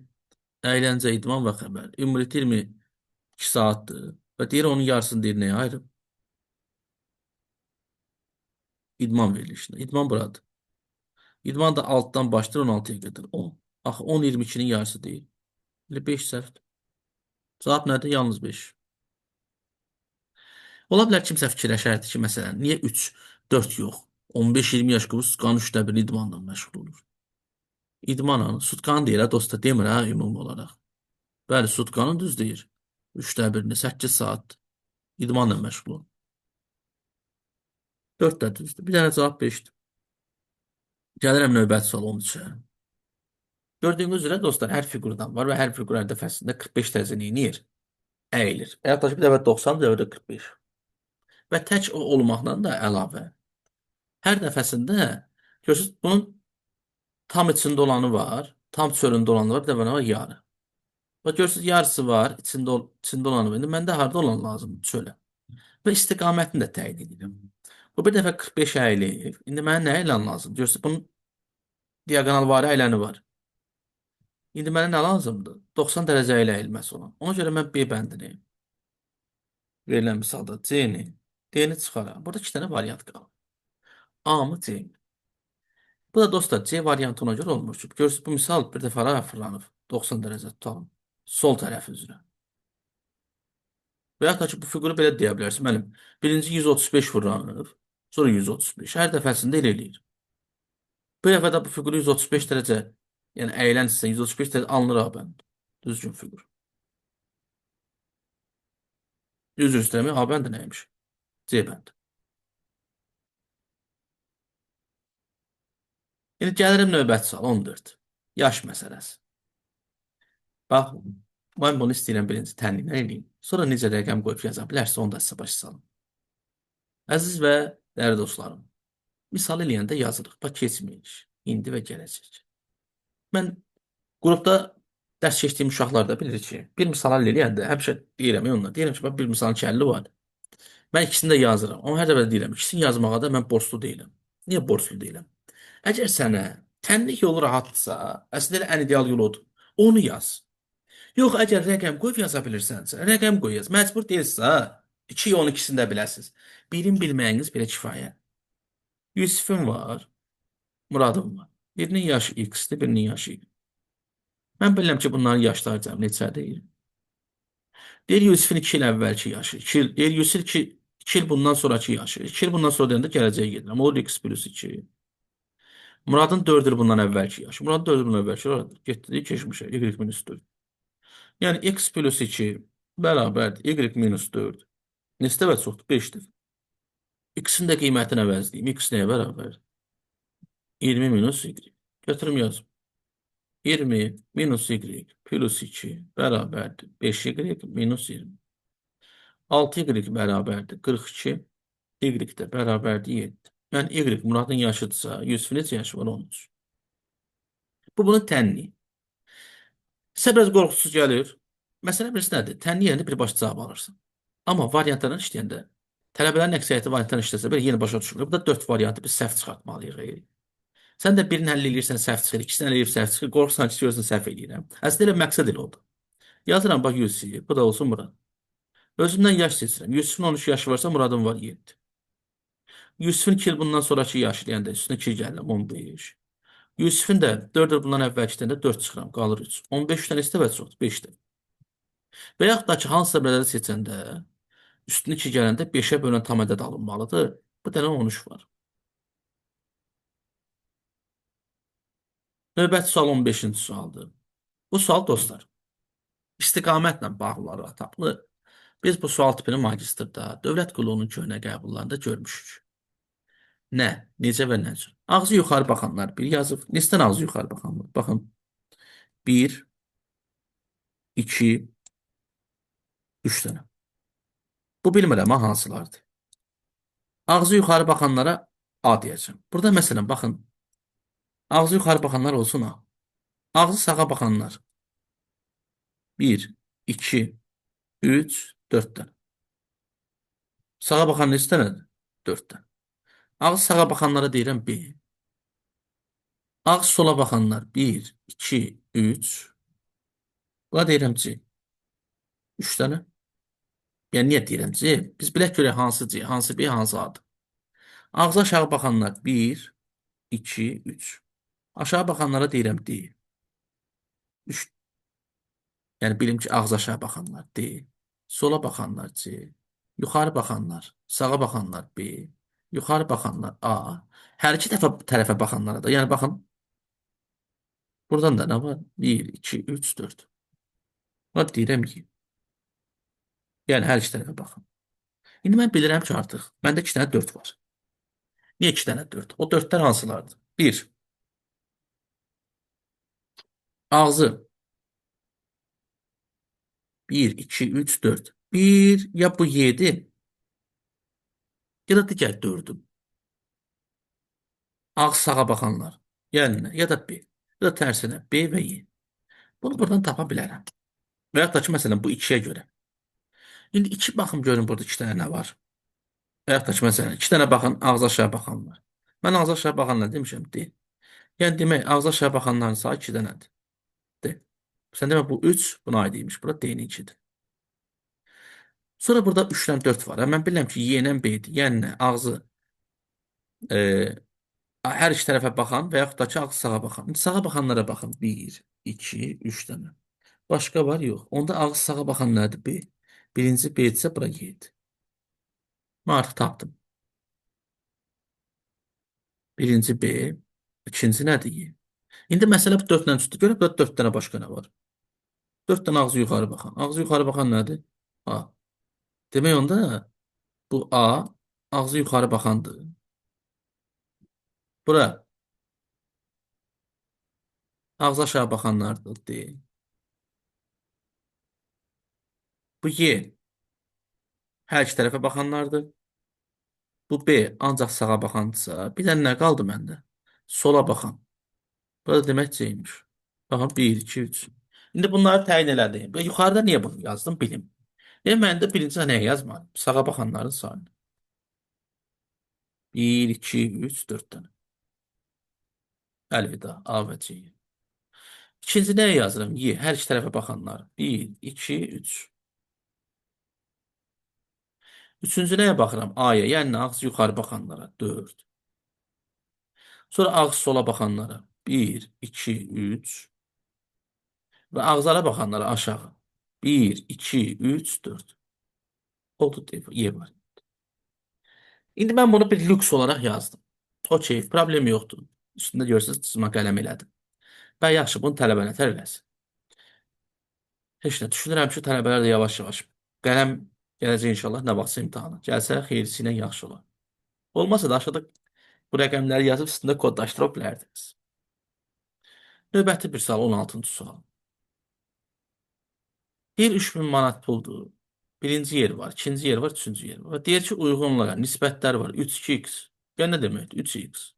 Əyləncə, idman və xəbər. Ümumiyyətlə 22 saatdır. Və deyir onun yarısını deyir nəyə ayırıb? İdman verilişinə. İdman buradır. İdman da altdan başlayır 16-ya qədər. 10. Axı 10 22-nin yarısı deyil. Elə 5 səhvdir. Cavab nədir? Yalnız 5. Ola bilər kimsə fikirləşərdi ki, məsələn, niyə 3, 4 yox? 15-20 yaş qrup sutkanın 3də birini idmanla məşğul olur. İdmanla, sutkanı deyir, ha, dosta demir, ha, ümumi olaraq. Bəli, sutkanın düz deyir. 3də birini, 8 saat idmanla məşğul olur. 4 də düzdür. Bir dənə cavab 5-dir. Gəlirəm növbəti sual 13-ə. Gördüyünüz üzrə dostlar, hər fiqurdan var və hər fiqur hər dəfəsində 45 dərəcə neynir? Əyilir. Həyatda bir dəfə 90, bir dəfə də 45. Və tək o olmaqla da əlavə. Hər dəfəsində görürsünüz, bunun tam içində olanı var, tam çölündə olanı var, bir dəfə nə var? Yarı. Və görürsünüz, yarısı var, içində olanı var. İndi məndə harda olan lazımdır? Çölə. Və istiqamətini də təyin edirəm. Bu bir dəfə 45 əyilir. İndi mənə nə elan lazım? Görürsünüz, bunun diaqonal vari əyləni var. İndi mənə nə lazımdır? 90 dərəcə ilə əyilməsi olan. Ona görə mən B bəndini verilən misalda C-ni, D-ni çıxaram. Burada iki dənə variant qalır. A-mı, C-mi? Bu da dostlar C variantı ona görə olmur ki, görürsünüz bu misal bir dəfə hara fırlanıb 90 dərəcə tutalım. Sol tərəf üzrə. Və yaxud da ki, bu fiquru belə deyə bilərsin. Müəllim, birinci 135 fırlanıb, sonra 135. Hər dəfəsində elə eləyir. Bu dəfə də bu fiquru 135 dərəcə, yəni əyilən hissə 135 dərəcə alınır A bənd. Düzgün fiqur. Üzr istəmək A bəndi nəymiş? C bənd. İndi gəlirim növbəti sual 14. Yaş məsələsi. Bax, mən bunu istəyirəm birinci təmin edeyim. Sonra necə rəqəm qoyub yaza bilərsə, onu da sizə başa salım. Əziz və dəyərli dostlarım, misal eləyəndə yazırıq. Bax, keçmiş, indi və gələcək. Mən qrupda dərs keçdiyim uşaqlar da bilir ki, bir misal həll eləyəndə həmişə deyirəm, onunla deyirəm ki, bax, bir misalın iki həlli var. Mən ikisini də yazıram. Amma hər dəfə deyirəm, ikisini yazmağa da mən borclu deyiləm. Niyə borclu deyiləm? Əgər sənə tənlik yolu rahatdırsa, əslində ən ideal yol odur. Onu yaz. Yox, əgər rəqəm qoyub yaza bilirsənsə, rəqəm qoy yaz. Məcbur deyilsə, 2 yolun ikisini də biləsiniz. Birin bilməyiniz belə kifayət. Yusifin var, Muradın var. Birinin yaşı X-dir, birinin yaşı Y. Mən bilirəm ki, bunların yaşları cəmi neçədir? Deyir Yusifin 2 il əvvəlki yaşı. 2 il, deyir Yusif 2 il bundan sonraki yaşı. 2 il bundan sonra deyəndə gələcəyə gedirəm. Olur X plus 2. Muradın 4 il bundan əvvəlki yaşı. Muradın 4 il bundan əvvəlki yaşı. Getdi, keçmişə. Y minus 4. Yəni X plus 2 bərabərdir. Y minus 4. Neçə və çoxdur? 5-dir. X-in də qiymətini əvəzləyim. X nəyə bərabər? 20 minus Y. Götürüm yazım. 20 minus Y plus 2 bərabərdir. 5Y minus 20. 6Y bərabərdir. 42. Y də bərabərdir 7. Yəni Y Muradın yaşıdırsa, Yusufun neçə yaşı var? 13. Bu bunun tənliyi. Sizə biraz qorxusuz gəlir. Məsələ birisi nədir? Tənliyi yerində birbaşa cavab alırsan. Amma variantlardan işləyəndə tələbələrin əksəriyyəti variantdan işləsə belə yenə başa düşülür. Burada 4 variantı biz səhv çıxartmalıyıq. Sən də birini həll eləyirsən, səhv çıxır, ikisini həll eləyib səhv çıxır, qorxursan ki, görürsən səhv eləyirəm. Əslində elə məqsəd elə oldu. Yazıram bax Yusif, bu da olsun Murad. Özümdən yaş seçirəm. Yusifin 13 yaşı varsa Muradın var 7. Yusifin 2 il bundan sonraki yaşı deyəndə üstünə 2 gəlirəm 15. Yusifin də 4 il bundan əvvəlkidən də 4 çıxıram, qalır 3. 15 dənə istə və çoxdur, 5-dir. Və yaxud da ki, hansısa bir ədəd seçəndə üstünə 2 gələndə 5-ə bölünən tam ədəd alınmalıdır. Bu dənə 13 var. Növbəti sual 15-ci sualdır. Bu sual dostlar, istiqamətlə bağlı tapılır. Biz bu sual tipini magistrda, dövlət qulluğunun köhnə qəbullarında görmüşük. Nə, necə və nə üçün? Ağzı yuxarı baxanlar bir yazıb. Neçədən ağzı yuxarı baxanlar? Baxın, 1, 2, 3 dənə. Bu bilmirəm ha hansılardır. Ağzı yuxarı baxanlara A deyəcəm. Burada məsələn, baxın, ağzı yuxarı baxanlar olsun A. Ağzı sağa baxanlar 1, 2, 3, 4 dənə. Sağa baxan neçə dənədir? 4 dənə. Ağzı sağa baxanlara deyirəm B. Ağzı sola baxanlar 1, 2, 3. Buna deyirəm C. 3 dənə. Yəni niyə deyirəm C? Biz bilək görək hansı C, hansı B, hansı A-dır. Ağzı aşağı baxanlar 1, 2, 3. Aşağı baxanlara deyirəm D. 3. Yəni bilim ki, ağzı aşağı baxanlar D. Sola baxanlar C. Yuxarı baxanlar, sağa baxanlar B, yuxarı baxanlar A. Hər iki tərəfə baxanlara da. Yəni baxın, buradan da nə var? 1, 2, 3, 4. Bax deyirəm ki, yəni hər iki tərəfə baxın. İndi mən bilirəm ki, artıq məndə 2 dənə 4 var. Niyə 2 dənə 4? O 4-lər hansılardır? 1. Ağzı 1, 2, 3, 4. 1 ya bu 7 ya da digər 4'üm. Ağ sağa baxanlar. Yəni nə? Ya da B. Ya da tərsinə B və Y. Bunu buradan tapa bilərəm. Və yaxud da ki, məsələn, bu 2-yə görə. İndi 2 baxım görün burada 2 dənə nə var. Və yaxud da ki, məsələn, 2 dənə baxın, ağza aşağı baxan var. Mən ağza aşağı baxanlar demişəm, D. Yəni demək, ağza aşağı baxanların sayı 2 dənədir. D. Sən demə, bu 3 buna aid imiş. Bura D-nin 2-dir. Sonra burada 3-dən 4 var. Mən bilirəm ki, Y-lə B-dir. Yəni nə? Ağzı hər iki tərəfə baxan və yaxud da ki, ağzı sağa baxan. İndi sağa baxanlara baxın. 1, 2, 3 dənə. Başqa var? Yox. Onda ağzı sağa baxan nədir? B. Birinci B-dirsə, bura Y-dir. Mən artıq tapdım. Birinci B, ikinci nədir? Y. İndi məsələ bu 4-lə çıxdı. Görə burada 4 dənə başqa nə var? 4 dənə ağzı yuxarı baxan. Ağzı yuxarı baxan nədir? A. Demək onda bu A ağzı yuxarı baxandır. Bura ağzı aşağı baxanlardır. D. Bu Y hər iki tərəfə baxanlardır. Bu B ancaq sağa baxandısa, bir dənə nə qaldı məndə? Sola baxan. Burada demək C-ymiş. Baxın 1, 2, 3. İndi bunları təyin elədim. Və yuxarıda niyə bunu yazdım bilim. Yəni mən də birinci nəyə yazmalıyım? Sağa baxanların sayını. 1, 2, 3, 4 dənə. Əlvida A və C. İkinci nəyə yazıram? Y. Hər iki tərəfə baxanlar. 1, 2, 3. Üçüncü nəyə baxıram? A-ya. Yəni ağzı yuxarı baxanlara. 4. Sonra ağzı sola baxanlara. 1, 2, 3. Və ağızlara baxanlara aşağı. 1, 2, 3, 4. Oldu Y var. İndi mən bunu bir lüks olaraq yazdım. Okey, problem yoxdur. Üstündə görürsünüz, cızma qələm elədim. Və yaxşı, bunu tələbə nətər eləsin? Heç nə, düşünürəm ki, tələbələr də yavaş-yavaş qələm gələcək inşallah nə vaxtsa imtahana. Gəlsə, xeyirlisi ilə yaxşı olar. Olmasa da aşağıda bu rəqəmləri yazıb üstündə kodlaşdıra bilərdiniz. Növbəti bir sual, 16-cı sual. Bir 3000 manat puldur. Birinci yer var, ikinci yer var, üçüncü yer var. Və deyir ki, uyğunlara nisbətlər var. 3-2x. Yəni nə deməkdir? 3x.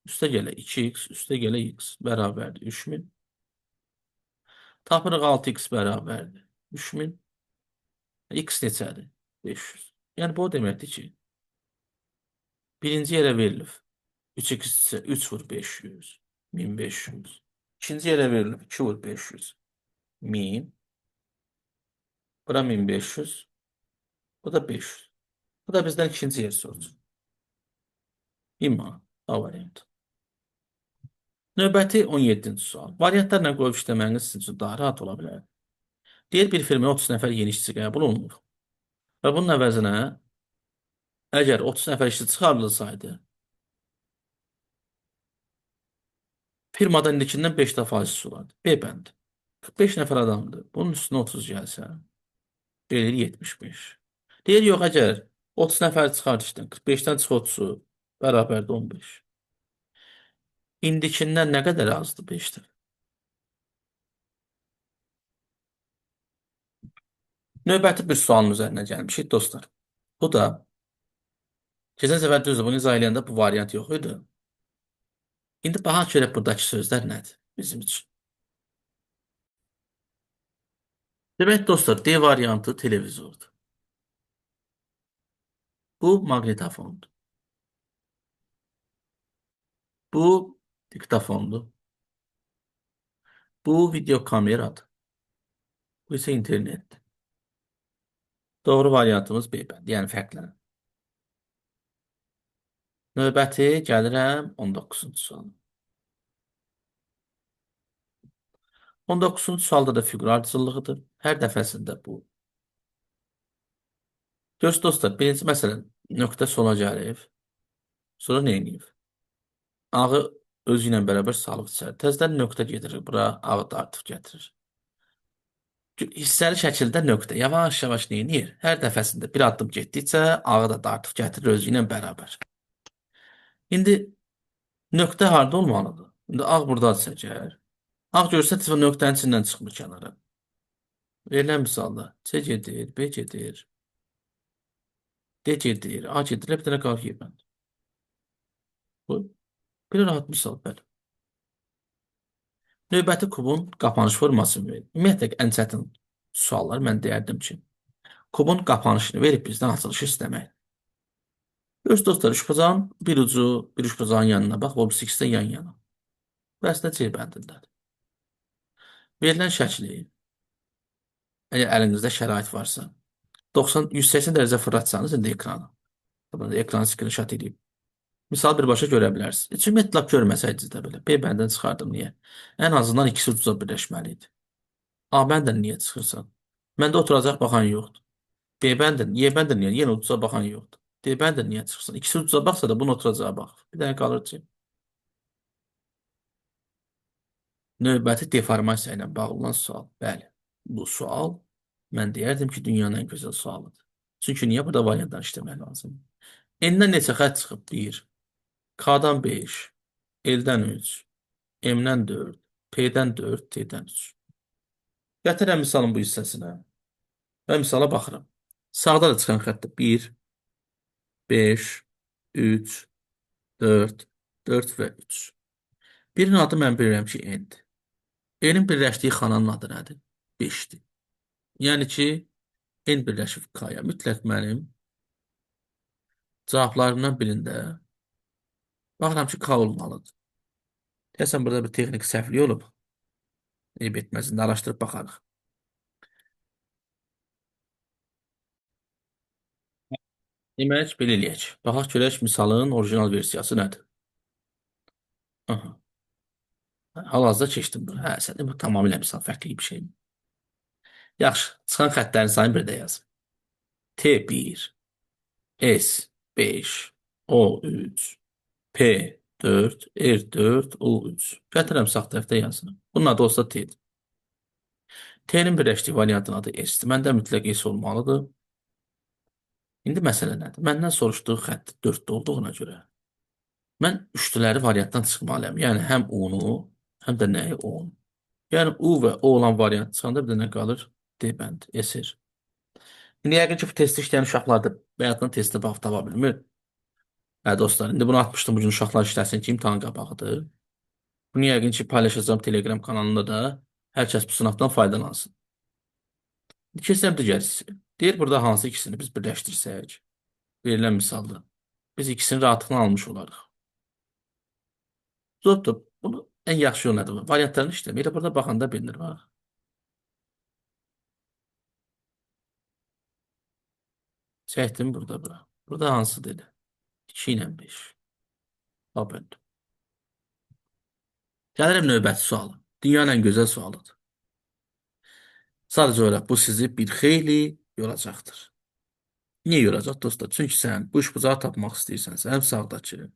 Üstə gələ 2x, üstə gələ x bərabərdir 3000. Tapırıq 6x bərabərdir 3000. X neçədir? 500. Yəni bu o deməkdir ki, birinci yerə verilib 3x isə 3 vur 500, 1500. İkinci yerə verilib 2 vur 500, 1000. Bura 1500. Bu da 500. Bu da bizdən ikinci yer sorulur. İmma A variantı. Növbəti 17-ci sual. Variantlarla qoyub işləməyiniz sizin üçün daha rahat ola bilər. Deyir bir firmaya 30 nəfər yeni işçi qəbul olunur. Və bunun əvəzinə əgər 30 nəfər işçi çıxarılsaydı, firmada indikindən 5 dəfə faizsiz olardı. B bəndi. 45 nəfər adamdır. Bunun üstünə 30 gəlsə, gelir 75. Deyir yox, əgər 30 nəfər çıxart işdən, 45-dən çıx 30-u bərabərdir 15. İndikindən nə qədər azdır 5-dir? Növbəti bir sualın üzərinə gəlmişik dostlar. Bu da keçən səfər düzdür, bunu izah eləyəndə bu variant yox idi. İndi baxaq görək buradakı sözlər nədir bizim üçün. Demək dostlar, D variantı televizordur. Bu maqnitofondur. Bu diktafondur. Bu video kameradır. Bu isə internetdir. Doğru variantımız B bənd, yəni fərqlənir. Növbəti gəlirəm 19-cu suala. 19-cu sualda da fiqur ardıcıllığıdır. Hər dəfəsində bu Görürsünüz dostlar, birinci məsələn, nöqtə sola gəlib, sonra nə edib? Ağı özü ilə bərabər salıb içəri. Təzədən nöqtə gedir, bura ağı da artıq gətirir. Hissəli şəkildə nöqtə yavaş-yavaş nə edir? Hər dəfəsində bir addım getdikcə ağı da artıq gətirir özü ilə bərabər. İndi nöqtə harda olmalıdır? İndi ağ burada çəkər. Ağ görsə nöqtənin içindən çıxmır kənara. Verilən misalda C gedir, B gedir, D gedir, A gedir, bir dənə qalıb yerdən. Bu bir rahat misal bəli. Növbəti kubun qapanış formasını verir. Ümumiyyətlə ən çətin suallar mən deyərdim ki, kubun qapanışını verib bizdən açılışı istəmək. Öz dostlar, üçbucağın bir ucu bir üçbucağın yanına bax, o birisi ikisi də yan yana. Bəs nə C bəndindədir? Verilən şəkli, əgər əlinizdə şərait varsa, 180 dərəcə fırlatsanız indi ekrana. Burada ekranı screenshot edeyim. Misal birbaşa görə bilərsiniz. Heç ümumiyyətlə görməsəydiniz də belə. B bəndən çıxardım niyə? Ən azından ikisi uca birləşməli idi. A bəndən niyə çıxırsan? Məndə oturacaq baxan yoxdur. B bəndən, Y bəndən niyə? Yenə uca baxan yoxdur. D bəndən niyə çıxsın? İkisi uca baxsa da bunun oturacağı bax. Bir dənə qalır ki, növbəti deformasiya ilə bağlı olan sual. Bəli, bu sual mən deyərdim ki, dünyanın ən gözəl sualıdır. Çünki niyə burada variantdan işləmək lazım? N-dən neçə xətt çıxıb? 1. K-dan 5. L-dən 3. M-dən 4. P-dən 4. T-dən 3. Gətirəm misalın bu hissəsinə. Və misala baxıram. Sağda da çıxan xəttdə 1, 5, 3, 4, 4 və 3. Birinin adı mən bilirəm ki, N-dir. N-in birləşdiyi xananın adı nədir? 5-dir. Yəni ki, N birləşib K-ya. Mütləq mənim cavablarımdan birində baxıram ki, K olmalıdır. Deyəsən, burada bir texnik səhvlik olub. Eyb etməz, indi araşdırıb baxarıq. Demək, belə eləyək. Baxaq görək misalın orijinal versiyası nədir? Aha. Hal-hazırda keçdim bunu. Hə, sən bu tamamilə misal fərqli bir şey. Yaxşı, çıxan xəttlərin sayını bir də yaz. T1, S5, O3, P4, R4, U3. Gətirəm sağ tərəfdə yazın. Bunun adı olsa T'dir. T'nin birləşdiyi variantın adı S-dir. Məndə mütləq S olmalıdır. İndi məsələ nədir? Məndən soruşduğu xətt 4-də olduğuna görə mən üçlüləri variantdan çıxmalıyam. Yəni həm U-nu, həm də nəyi O-nu. Yəni U və O olan variant çıxanda bir dənə qalır D bənd, S-ir. İndi yəqin ki, bu testi işləyən uşaqlar da bayaqdan testə baxıb tapa bilmir. Hə dostlar, indi bunu atmışdım bugün uşaqlar işləsin ki, imtahan qabağıdır. Bunu yəqin ki, paylaşacağım Telegram kanalında da. Hər kəs bu sınavdan faydalansın. Keçsəm digər hissi. Deyir burada hansı ikisini biz birləşdirsək? Verilən misalda. Biz ikisini rahatlıqla almış olarıq. Zotdur. Bunu ən yaxşı yol nədir? Variantlarını işləmək. Elə burada baxanda bilinir. Bax. Çəkdim burada bura. Burada hansı dedi? 2 ilə 5. Bax böyle. Gəlirəm növbəti sualı. Dünyanın ən gözəl sualıdır. Sadəcə olaraq bu sizi bir xeyli yoracaqdır. Niyə yoracaq dostlar? Çünki sən bu üçbucağı tapmaq istəyirsənsə, həm sağdakı,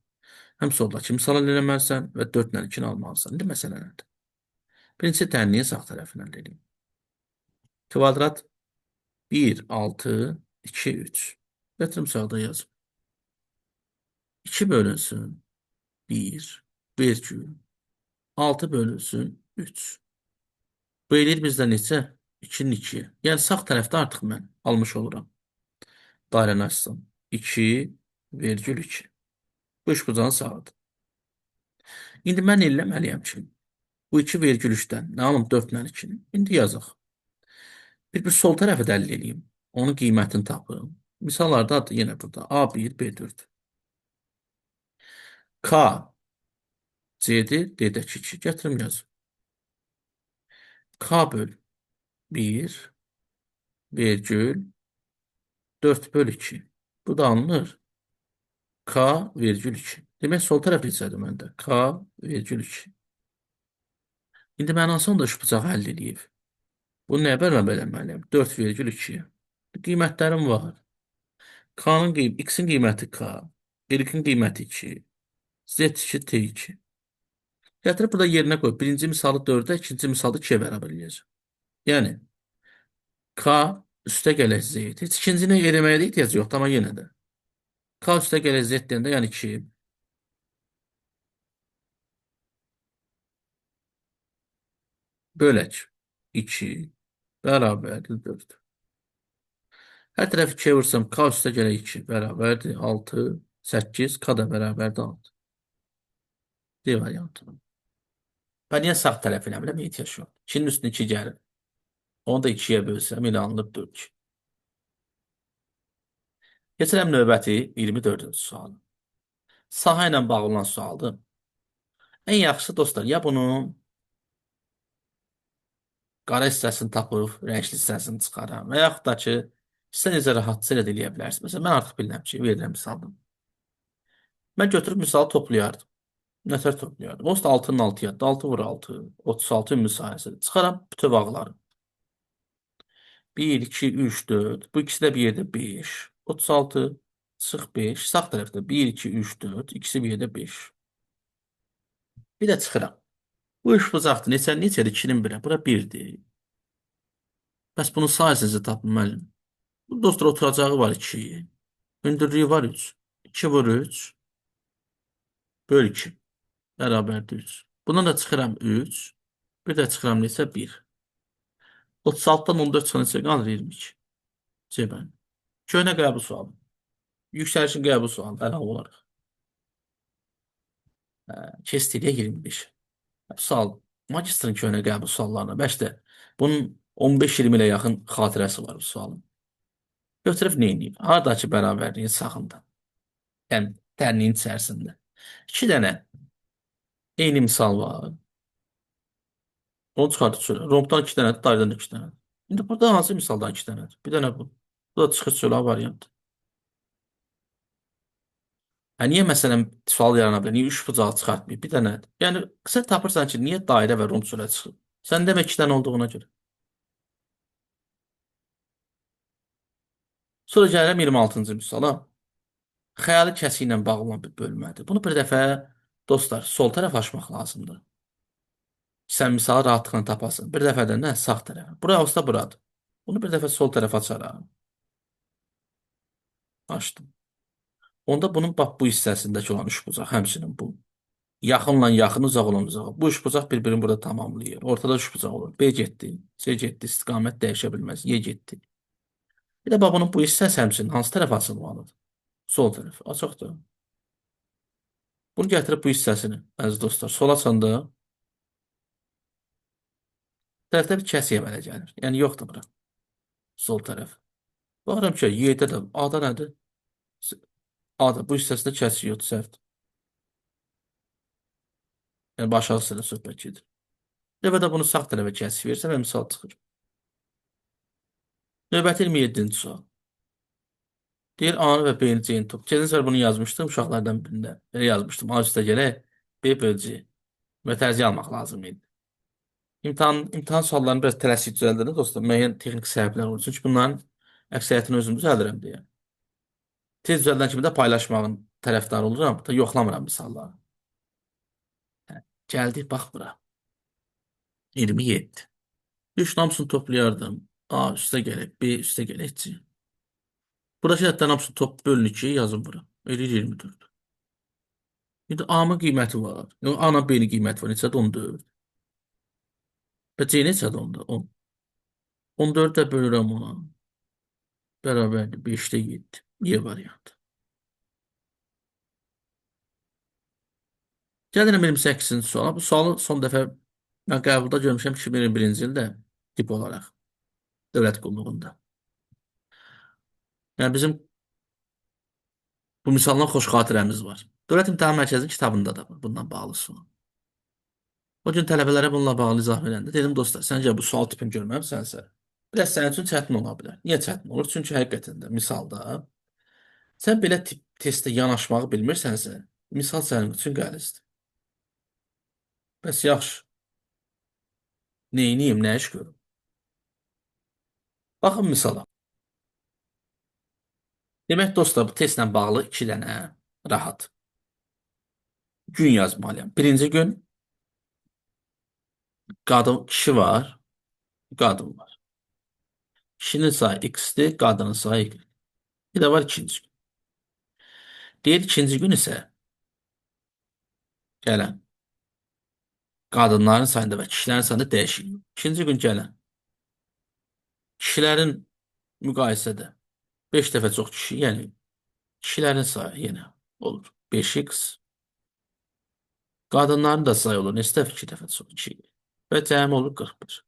həm soldakı misal əldə eləməlisən və 4 ilə 2-ni almalısan. İndi məsələ nədir? Birinci tənliyi sağ tərəfindən əldə edeyim. Kvadrat 1, 6, 2, 3. Götürüm sağda yazım. 2 bölünsün 1, vergül 6 bölünsün 3. Bu eləyir bizdə neçə? 2-nin 2. Yəni sağ tərəfdə artıq mən almış oluram. Dairəni açsam. 2, vergül 2. Bu üçbucağın sağıdır. İndi mən eləməliyəm ki, bu 2 vergül 3-dən nə alım 4 ilə 2-ni. İndi yazaq. Bir sol tərəfi də əldə edeyim. Onun qiymətini tapım. Misallarda adı yenə burada. A1, B4. K, C'dir, D-dəki 2. Gətirim yazım. K böl 1, vergül 4 böl 2. Bu da alınır. K, vergül 2. Demək, sol tərəf neçədir məndə? K, vergül 2. İndi mən hansı onda şu bıçağı həll edeyim? Bunu nəyə bərabər eləməliyəm? 4,2. Qiymətlərim var. X'in qiyməti K, Y-in qiyməti 2, Z2 T2. Gətirib burada yerinə qoy. Birinci misalı 4-ə, ikinci misalı 2-yə bərabər eləyəcəm. Yəni K üstə gələk Z. Heç ikincinə eləməyə də ehtiyac yoxdur, amma yenə də. K üstə gələk Z deyəndə, yəni 2 bölək 2 bərabərdir 4. Hər tərəfi 2-yə vursam K üstə gələk 2 bərabərdir 6, 8, K da bərabərdir 6. D variantı. Ben niyə sağ tərəf eləmirəm? Ehtiyac yox. 2-nin üstünə 2 gəlir. Onu da 2-yə bölsəm elə alınır 4. Keçirəm növbəti 24-cü sual. Saha ilə bağlı olan sualdır. Ən yaxşısı dostlar, ya bunun qara hissəsini tapıb, rəngli hissəsini çıxaram. Və yaxud da ki, sizə necə rahatça elə də eləyə bilərsiniz. Məsələn, mən artıq bilirəm ki, verirəm misaldan. Mən götürüb misalı toplayardım. Nətər toplayardım? Onsuz da 6-nın 6 yadda. 6 vur 6. 36 müsahisə. Çıxaram bütöv ağları. 1, 2, 3, 4. Bu ikisi də bir yerdə 5. 36 çıx 5. Sağ tərəfdə 1, 2, 3, 4. İkisi bir yerdə 5. Bir də çıxıram. Bu üç bucaqdır. Neçədir? 2-nin 1-ə. Bura 1-dir. Bəs bunun sayəsinizi tapın müəllim. Bu dostlar oturacağı var 2. Hündürlüyü var 3. 2 vur 3. Böl 2. Bərabərdir 3. Bundan da çıxıram 3. Bir də çıxıram neçə? 1. 36-dan 14 çıxan neçə qalır? 22. Cəbən. Köhnə qəbul sualı. Yüksəlişin qəbul sualı. Əlavə olaraq. Kestiyə 25. Sual. Magistrın köhnə qəbul suallarına. Bəşdə. Bunun 15-20 ilə yaxın xatirəsi var bu sualın. Götürüb neyniyib? Haradakı bərabərliyin sağında. Yəni, tərliyin içərisində. 2 dənə eyni misal var. Onu çıxartıb çölə. Rompdan 2 dənədir, dayıdan 2 dənədir. İndi burada hansı misaldan 2 dənədir? Bir dənə bu. Bu da çıxır çölə variant. Niyə məsələn sual yarana bilər? Niyə 3 bucağı çıxartmayıb? Bir dənədir. Yəni, sən tapırsan ki, niyə dairə və romb çölə çıxır? Sən demə 2 dənə olduğuna görə. Sonra gəlirəm 26-cı misala. Xəyali kəsi ilə bağlı olan bir bölmədir. Bunu bir dəfə dostlar sol tərəf açmaq lazımdır. Sən misalı rahatlıqla tapasın. Bir dəfə də nə? Sağ tərəfə. Bura olsa buradır. Bunu bir dəfə sol tərəfə açaram. Açdım. Onda bunun bax bu hissəsindəki olan üçbucaq həmçinin bu. Yaxınla yaxın, uzaq olan uzaq. Bu üçbucaq bir-birini burada tamamlayır. Ortada üçbucaq olur. B getdi, C getdi, istiqamət dəyişə bilməz. Y getdi. Bir də bax bunun bu hissəsi həmçinin hansı tərəf açılmalıdır? Sol tərəf. Açıqdır. Bunu gətirib bu hissəsini, əziz dostlar, sola açanda tərəfdə bir kəsi əmələ gəlir. Yəni yoxdur bura. Sol tərəf. Baxıram ki, Y-də də A-da nədir? A-da bu hissəsində kəsi yoxdur, səhvdir. Yəni aşağı hissədə söhbət gedir. Növbədə bunu sağ tərəfə kəsib versə və misal çıxır. Növbəti 27-ci sual. Deyir A-nı və B-ni C-ni top. Keçən səfər bunu yazmışdım uşaqlardan birində. Belə yazmışdım. A üstə gələk B bölücü. Mətərzi almaq lazım idi. İmtahan suallarını biraz tələsik düzəldirəm dostlar. Müəyyən texniki səbəblər olur. Çünki bunların əksəriyyətini özüm düzəldirəm deyə. Tez düzəldən kimi də paylaşmağın tərəfdarı oluram. Da yoxlamıram misalları. Gəldik bax bura. 27. 3 hamısını toplayardım. A üstə gələk, B üstə gələk C. Buradakı ədədlərin hamısını top bölün 2 yazın bura. Eləyir 24. İndi A-nın qiyməti var. Yəni A-nın B-nin qiyməti var. Neçədir? 14. Və C neçədir onda? 10. 14 də bölürəm ona. Bərabərdir 5-də 7. Y variantı. Gəlirəm 28-ci suala. Bu sualı son dəfə mən qəbulda görmüşəm 2021-ci ildə tip olaraq. Dövlət qulluğunda. Yəni bizim bu misaldan xoş xatirəmiz var. Dövlət İmtahan Mərkəzinin kitabında da var bundan bağlı sual. O gün tələbələrə bununla bağlı izah verəndə dedim dostlar, səncə bu sual tipini görməmisənsə, biraz sənin üçün çətin ola bilər. Niyə çətin olur? Çünki həqiqətən də misalda sən belə tip testə yanaşmağı bilmirsənsə, misal sənin üçün qəlizdir. Bəs yaxşı. Neyniyim, nə iş görüm? Baxın misala. Demək dostlar, bu testlə bağlı iki dənə rahat gün yazmalıyam. Birinci gün qadın, kişi var, qadın var. Kişinin sayı x-dir, qadının sayı y. Bir də var ikinci gün. Deyir ikinci gün isə gələn qadınların sayında və kişilərin sayında dəyişiklik. İkinci gün gələn kişilərin müqayisədə 5 dəfə çox kişi, yəni kişilərin sayı yenə olur 5x. Qadınların da sayı olur neçə dəfə 2 dəfə çox 2. Və cəmi olur 41.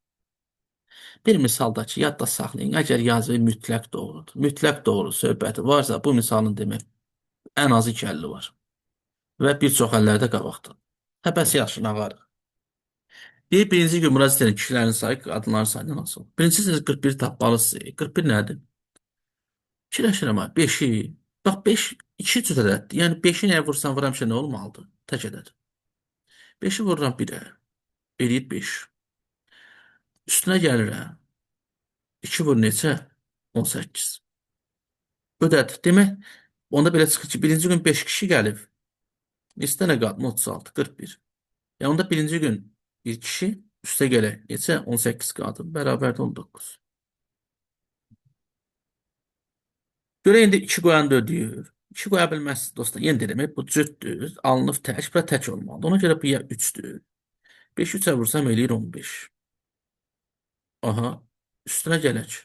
Bir misaldakı yadda saxlayın, əgər yazı mütləq doğrudur, mütləq doğru söhbəti varsa, bu misalın demək ən azı 2 əlli var. Və bir çox əllərdə qabaqdır. Həbəs yaxşı nağarıq. Birinci gün müraciət edən kişilərin sayı qadınların sayından az olur. Birincisi siz 41 tapmalısınız. 41 nədir? Fikirləşirəm ha, 5-i. Bax 5 2 cüt ədəddir. Yəni 5-i nəyə vursan vur həmişə nə olmalıdır? Tək ədəd. 5-i vururam 1-ə. Eləyir 5. Üstünə gəlirəm. 2 vur neçə? 18. Ödədi. Demək, onda belə çıxır ki, birinci gün 5 kişi gəlib. Neçə dənə qadın? 36, 41. Yəni onda birinci gün bir kişi üstə gələk. Neçə? 18 qadın. Bərabərdə 19. Görə indi 2 qoyanda ödəyir. 2 qoya bilməzsiniz dostlar. Yenə də demək bu cütdür. Alınıb tək, bura tək olmalıdır. Ona görə bu ya 3-dür. 5 3-ə vursam eləyir 15. Aha. Üstünə gələk.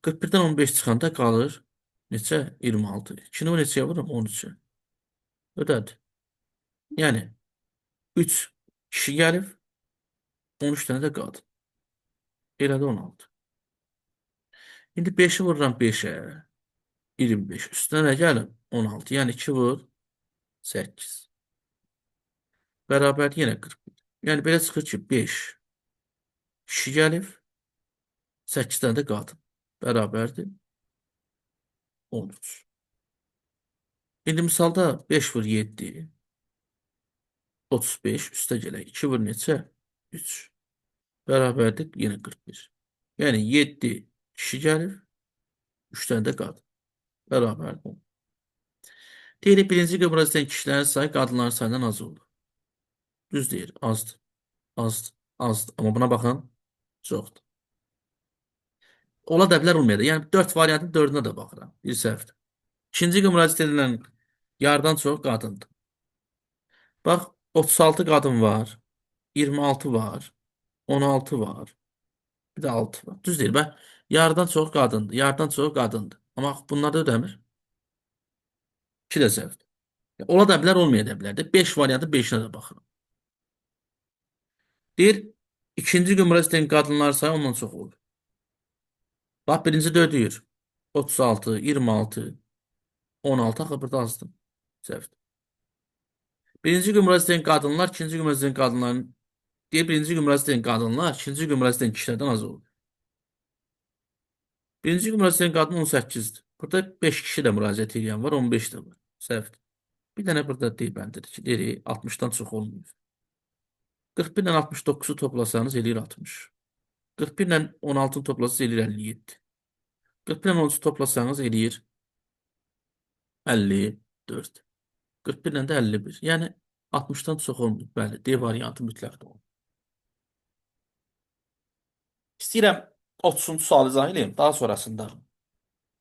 41-dən 15 çıxanda qalır. Neçə? 26. 2-ni neçəyə vururum? 13-ə. Ödədi. Yəni 3 kişi gəlib. 13 dənə də qadın. Elədi 16. İndi 5-i vururam 5-ə. 25. Üstünə nə gəlir? 16. Yəni 2 vur 8. Bərabər yenə 41. Yəni belə çıxır ki, 5 kişi gəlib, 8 dənə də qadın. Bərabərdir 13. İndi misalda 5 vur 7, 35. Üstə gələk. 2 vur neçə? 3. Bərabərdir yenə 41. Yəni 7 kişi gəlib, 3 dənə də qadın. Bərabərdir 10. Deyirik, birinci gün müraciət edən kişilərin sayı qadınların sayından az olur. Düz deyir, azdır. Azdır, azdır. Amma buna baxın, çoxdur. Ola da bilər, olmaya da. Yəni 4 variantın 4-ünə də baxıram. Bir səhvdir. İkinci gün müraciət edilən yardan çox qadındır. Bax, 36 qadın var, 26 var, 16 var, bir də 6 var. Düz deyir, bax, yardan çox qadındır, yardan çox qadındır. Amma bunlar da ödəmir. 2 də səhvdir. Ola da bilər, olmaya da bilər də. 5 variantın 5-inə də baxıram. Deyir, ikinci gün müraciət edən qadınlar sayı ondan çox olur. Bax, birinci də ödəyir. 36, 26, 16 axı burada azdır. Səhvdir. Birinci gün müraciət edən qadınlar, ikinci gün müraciət edən qadınların deyir, birinci gün müraciət edən qadınlar, ikinci gün müraciət edən kişilərdən az olur. Birinci gün müraciət edən qadın 18-dir. Burada 5 kişi də müraciət edən var, 15 də var. Səhvdir. Bir dənə burada deyib bəndir ki, deyir, 60-dan çox olmuyor. 41 ilə 69-u toplasanız eləyir 60. 41 ilə 16-ını toplasanız eləyir 57. 41 ilə 13-ü toplasanız eləyir 54. 41 ilə də 51. Yəni 60-dan çox olmuyor. Bəli, D variantı mütləq doğru. İstəyirəm 30-cu sualı izah edeyim. Daha sonrasında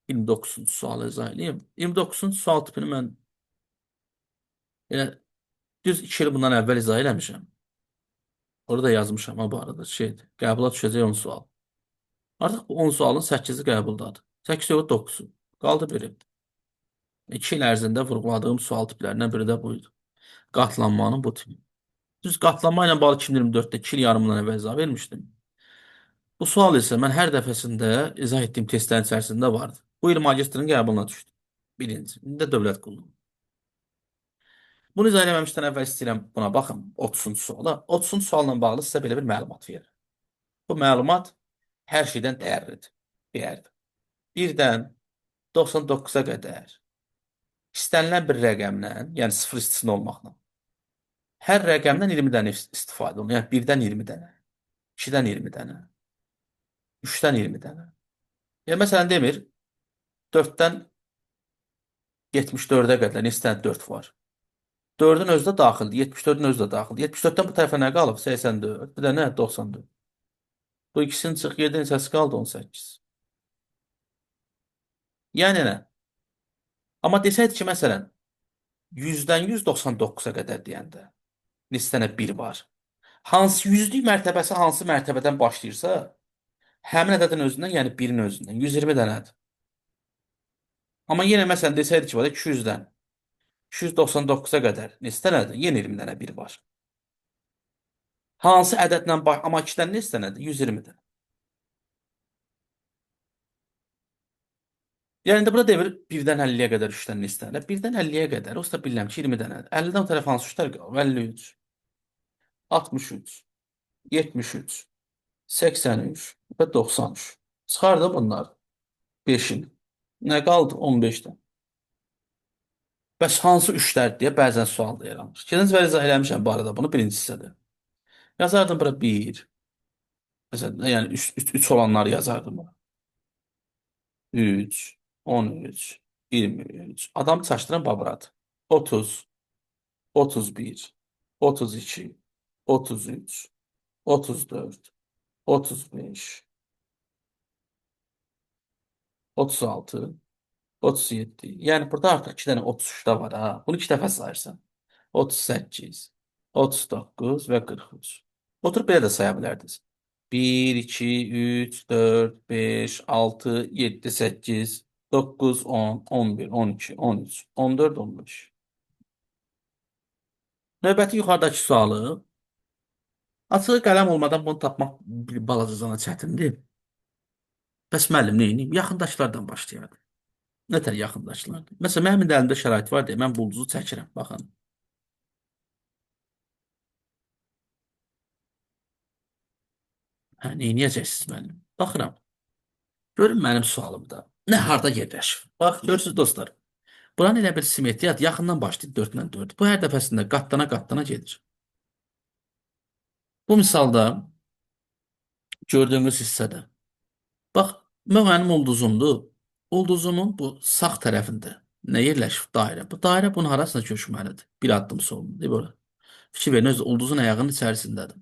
29-cu sualı izah edeyim. 29-cu sual tipini mən elə düz 2 il bundan əvvəl izah eləmişəm. Orada yazmışam ha, bu arada şeydir. Qəbula düşəcək 10 sual. Artıq bu 10 sualın 8-i qəbuldadır. 8 yox 9-u. Qaldı biri. 2 il ərzində vurğuladığım sual tiplərindən biri də buydu. Qatlanmanın bu tipi. Düz qatlanma ilə bağlı 2024-də 2 il yarımdan əvvəl izah vermişdim. Bu sual isə mən hər dəfəsində izah etdiyim testlərin içərisində vardı. Bu il magistrin qəbuluna düşdü. Birinci. İndi də dövlət qulluğu. Bunu izah eləməmişdən əvvəl istəyirəm buna baxın 30-cu suala. 30-cu sualla bağlı sizə belə bir məlumat verir. Bu məlumat hər şeydən dəyərlidir. Dəyərlidir. 1-dən 99-a qədər istənilən bir rəqəmlə, yəni 0 istisna olmaqla, hər rəqəmdən 20 dənə istifadə olunur. Yəni 1-dən 20 dənə, 2-dən 20 dənə, 3-dən 20 dənə. Yəni məsələn demir 4-dən 74-ə qədər neçə dənə 4 var? 4-ün özü də daxildir. 74-ün özü də daxildir. 74-dən bu tərəfə nə qalıb? 84. Bir də nə? 94. Bu ikisini çıx 7 neçəsi qaldı? 18. Yəni nə? Amma desəydi ki, məsələn, 100-dən 199-a qədər deyəndə neçə dənə 1 var? Hansı yüzlük mərtəbəsi hansı mərtəbədən başlayırsa, həmin ədədin özündən, yəni 1-in özündən 120 dənədir. Amma yenə məsələn desəydi ki, var 200-dən 299-a qədər neçə dənədir? Yenə 20 dənə 1 var. Hansı ədədlə baş, amma 2-dən neçə dənədir? 120 dənə. Yəni indi burada demir 1-dən 50-yə qədər 3-dən neçə dənə? 1-dən 50-yə qədər, o da bilirəm ki, 20 dənədir. 50-dən o tərəf hansı 3-lər qalıb? 53, 63, 73, 83 və 93. Çıxardı bunlar 5-in. Nə qaldı? 15-dən. Bəs hansı üçlər deyə bəzən sual da yaranır. Keçən səfər izah eləmişəm bu arada bunu birinci hissədə. Yazardım bura 1. Məsələn, yəni 3 olanları yazardım bura. 3, 13, 23. Adam çaşdıran babıradı. 30, 31, 32, 33, 34, 35, 36, 37. Yəni burada artıq 2 dənə 33-də var ha. Bunu 2 dəfə sayırsan. 38, 39 və 43. Oturub belə də saya bilərdiniz. 1, 2, 3, 4, 5, 6, 7, 8, 9, 10, 11, 12, 13, 14, 15. Növbəti yuxarıdakı sualı açığı qələm olmadan bunu tapmaq bir balacacana çətindir. Bəs müəllim nə edeyim? Yaxındakılardan başlayardım. Nətər yaxındakılardır? Məsələn, mənim indi əlimdə şərait var deyə mən bu ulduzu çəkirəm. Baxın. Hə, neyniyəcəksiniz müəllim? Baxıram. Görün mənim sualımda. Nə harda yerləşir? Bax, görürsünüz dostlar. Buranın elə bir simmetriyadır. Yaxından başlayır 4-lə 4. Bu hər dəfəsində qatlana gedir. Bu misalda gördüyünüz hissədə. Bax, mənim ulduzumdur. Ulduzumun bu sağ tərəfində nə yerləşir? Dairə. Bu dairə bunun arasında köçməlidir. Bir addım solunda. Deyib ora. Fikir verin, öz ulduzun ayağının içərisindədir.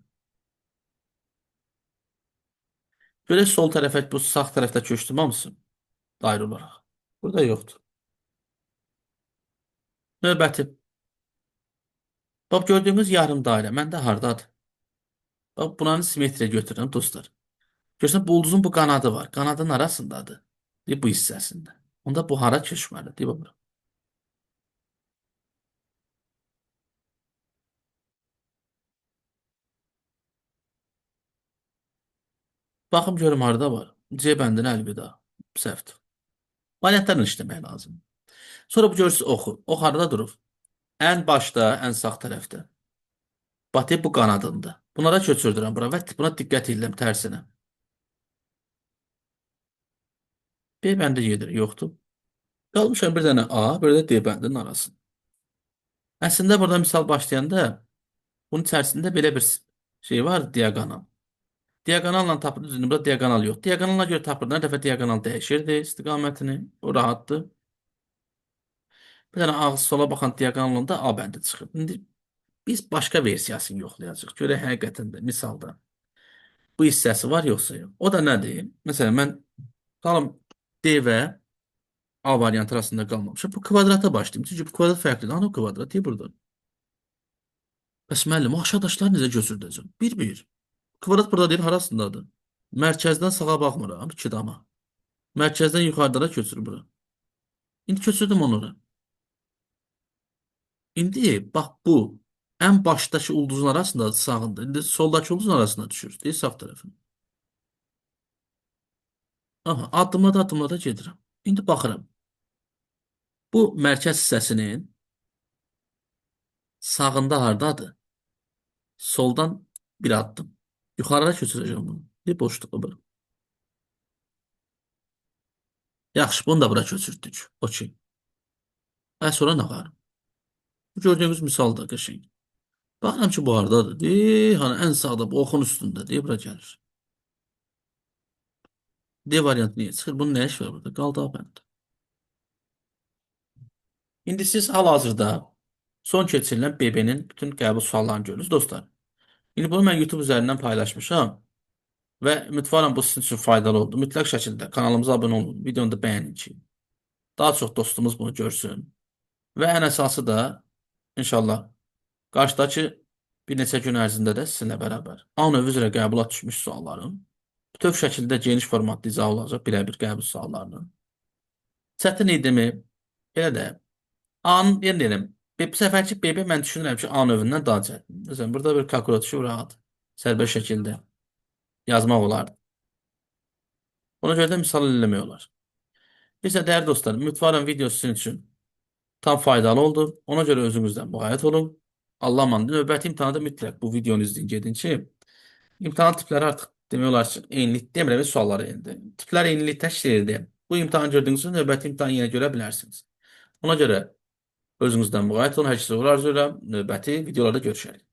Görək sol tərəfə, bu sağ tərəfdə köçdüm hamısı dairə olaraq. Burada yoxdur. Növbəti. Bax, gördüyünüz yarım dairə məndə hardadır? Bax, bunların simmetriya götürürəm dostlar. Görürsən, bu ulduzun bu qanadı var. Qanadın arasındadır. Deyib bu hissəsində. Onda bu hara köçməli? Deyib bura. Baxım görüm harda var. C bəndinə əlvida. Səhvdir. Variantlarla işləmək lazım. Sonra bu görürsünüz oxu. Ox harada durur? Ən başda, ən sağ tərəfdə. Batı bu qanadında. Bunlara köçürdürəm bura və buna diqqət edirəm tərsinə. B bəndi gedir, yoxdur. Qalmışam bir dənə A, bir də D bəndinin arasında. Əslində burada misal başlayanda bunun içərisində belə bir şey var, diaqonal. Diaqonalla tapır, düzünü, burada diaqonal yox. Diaqonala görə tapır, hər dəfə diaqonal dəyişirdi istiqamətini. O rahatdır. Bir dənə ağız sola baxan diaqonalında A bəndi çıxır. İndi biz başqa versiyasını yoxlayacağıq. Görək həqiqətən də misalda bu hissəsi var yoxsa yox. O da nədir? Məsələn, mən qalım D və A variantı arasında qalmamışam. Bu kvadrata başlayayım. Çünki bu kvadrat fərqlidir. Ana kvadrat deyir burada. Bəs müəllim, o aşağıdaşları necə götürdəcəm? Bir. Kvadrat burada deyil, harasındadır? Mərkəzdən sağa baxmıram, 2 dama. Mərkəzdən yuxarılara köçür bura. İndi köçürdüm onu. İndi bax bu ən başdakı ulduzun arasında sağında. İndi soldakı ulduzun arasında düşür. Deyil sağ tərəfin. Aha, addımlada gedirəm. İndi baxıram. Bu mərkəz hissəsinin sağında hardadır? Soldan bir addım. Yuxarıda köçürəcəm bunu. Bir boşluqla bura. Yaxşı, bunu da bura köçürtdük. Okey. Sonra nə var? Bu gördüyümüz misalda qəşəng. Baxıram ki, bu hardadır. Hani ən sağda bu oxun üstündə deyə bura gəlir. D variantı niyə çıxır? Bunun nə iş var burada? Qaldı A bənd. İndi siz hal-hazırda son keçirilən BB-nin bütün qəbul suallarını görürsünüz dostlar. İndi bunu mən YouTube üzərindən paylaşmışam və ümidvaram bu sizin üçün faydalı oldu. Mütləq şəkildə kanalımıza abunə olun, videonu da bəyənin ki, daha çox dostumuz bunu görsün. Və ən əsası da inşallah qarşıdakı bir neçə gün ərzində də sizinlə bərabər A növü üzrə qəbula düşmüş sualların bütöv şəkildə geniş formatda izah olacaq birə-bir qəbul suallarının. Çətin idimi? Elə də A'nın yenə deyirəm. Bu səfərki BB mən düşünürəm ki, A növündən daha çətin. Məsələn, burada bir kalkulator düşüb rahat, sərbəst şəkildə yazmaq olardı. Ona görə də misal eləmək olar. Bizə dəyərli dostlar, ümidvaram video sizin üçün tam faydalı oldu. Ona görə özünüzdən müğayət olun. Allah amanı. Növbəti imtahanda mütləq bu videonu izləyin gedin ki, imtahan tipləri artıq demək olar ki, eynilik demirəm, sualları endi. Tiplər eynilik təşkil edir. Bu imtahan gördüyünüz üçün növbəti imtahanı yenə görə bilərsiniz. Ona görə özünüzdən müğayət olun. Hər kəsə uğur arzulayıram. Növbəti videolarda görüşərik.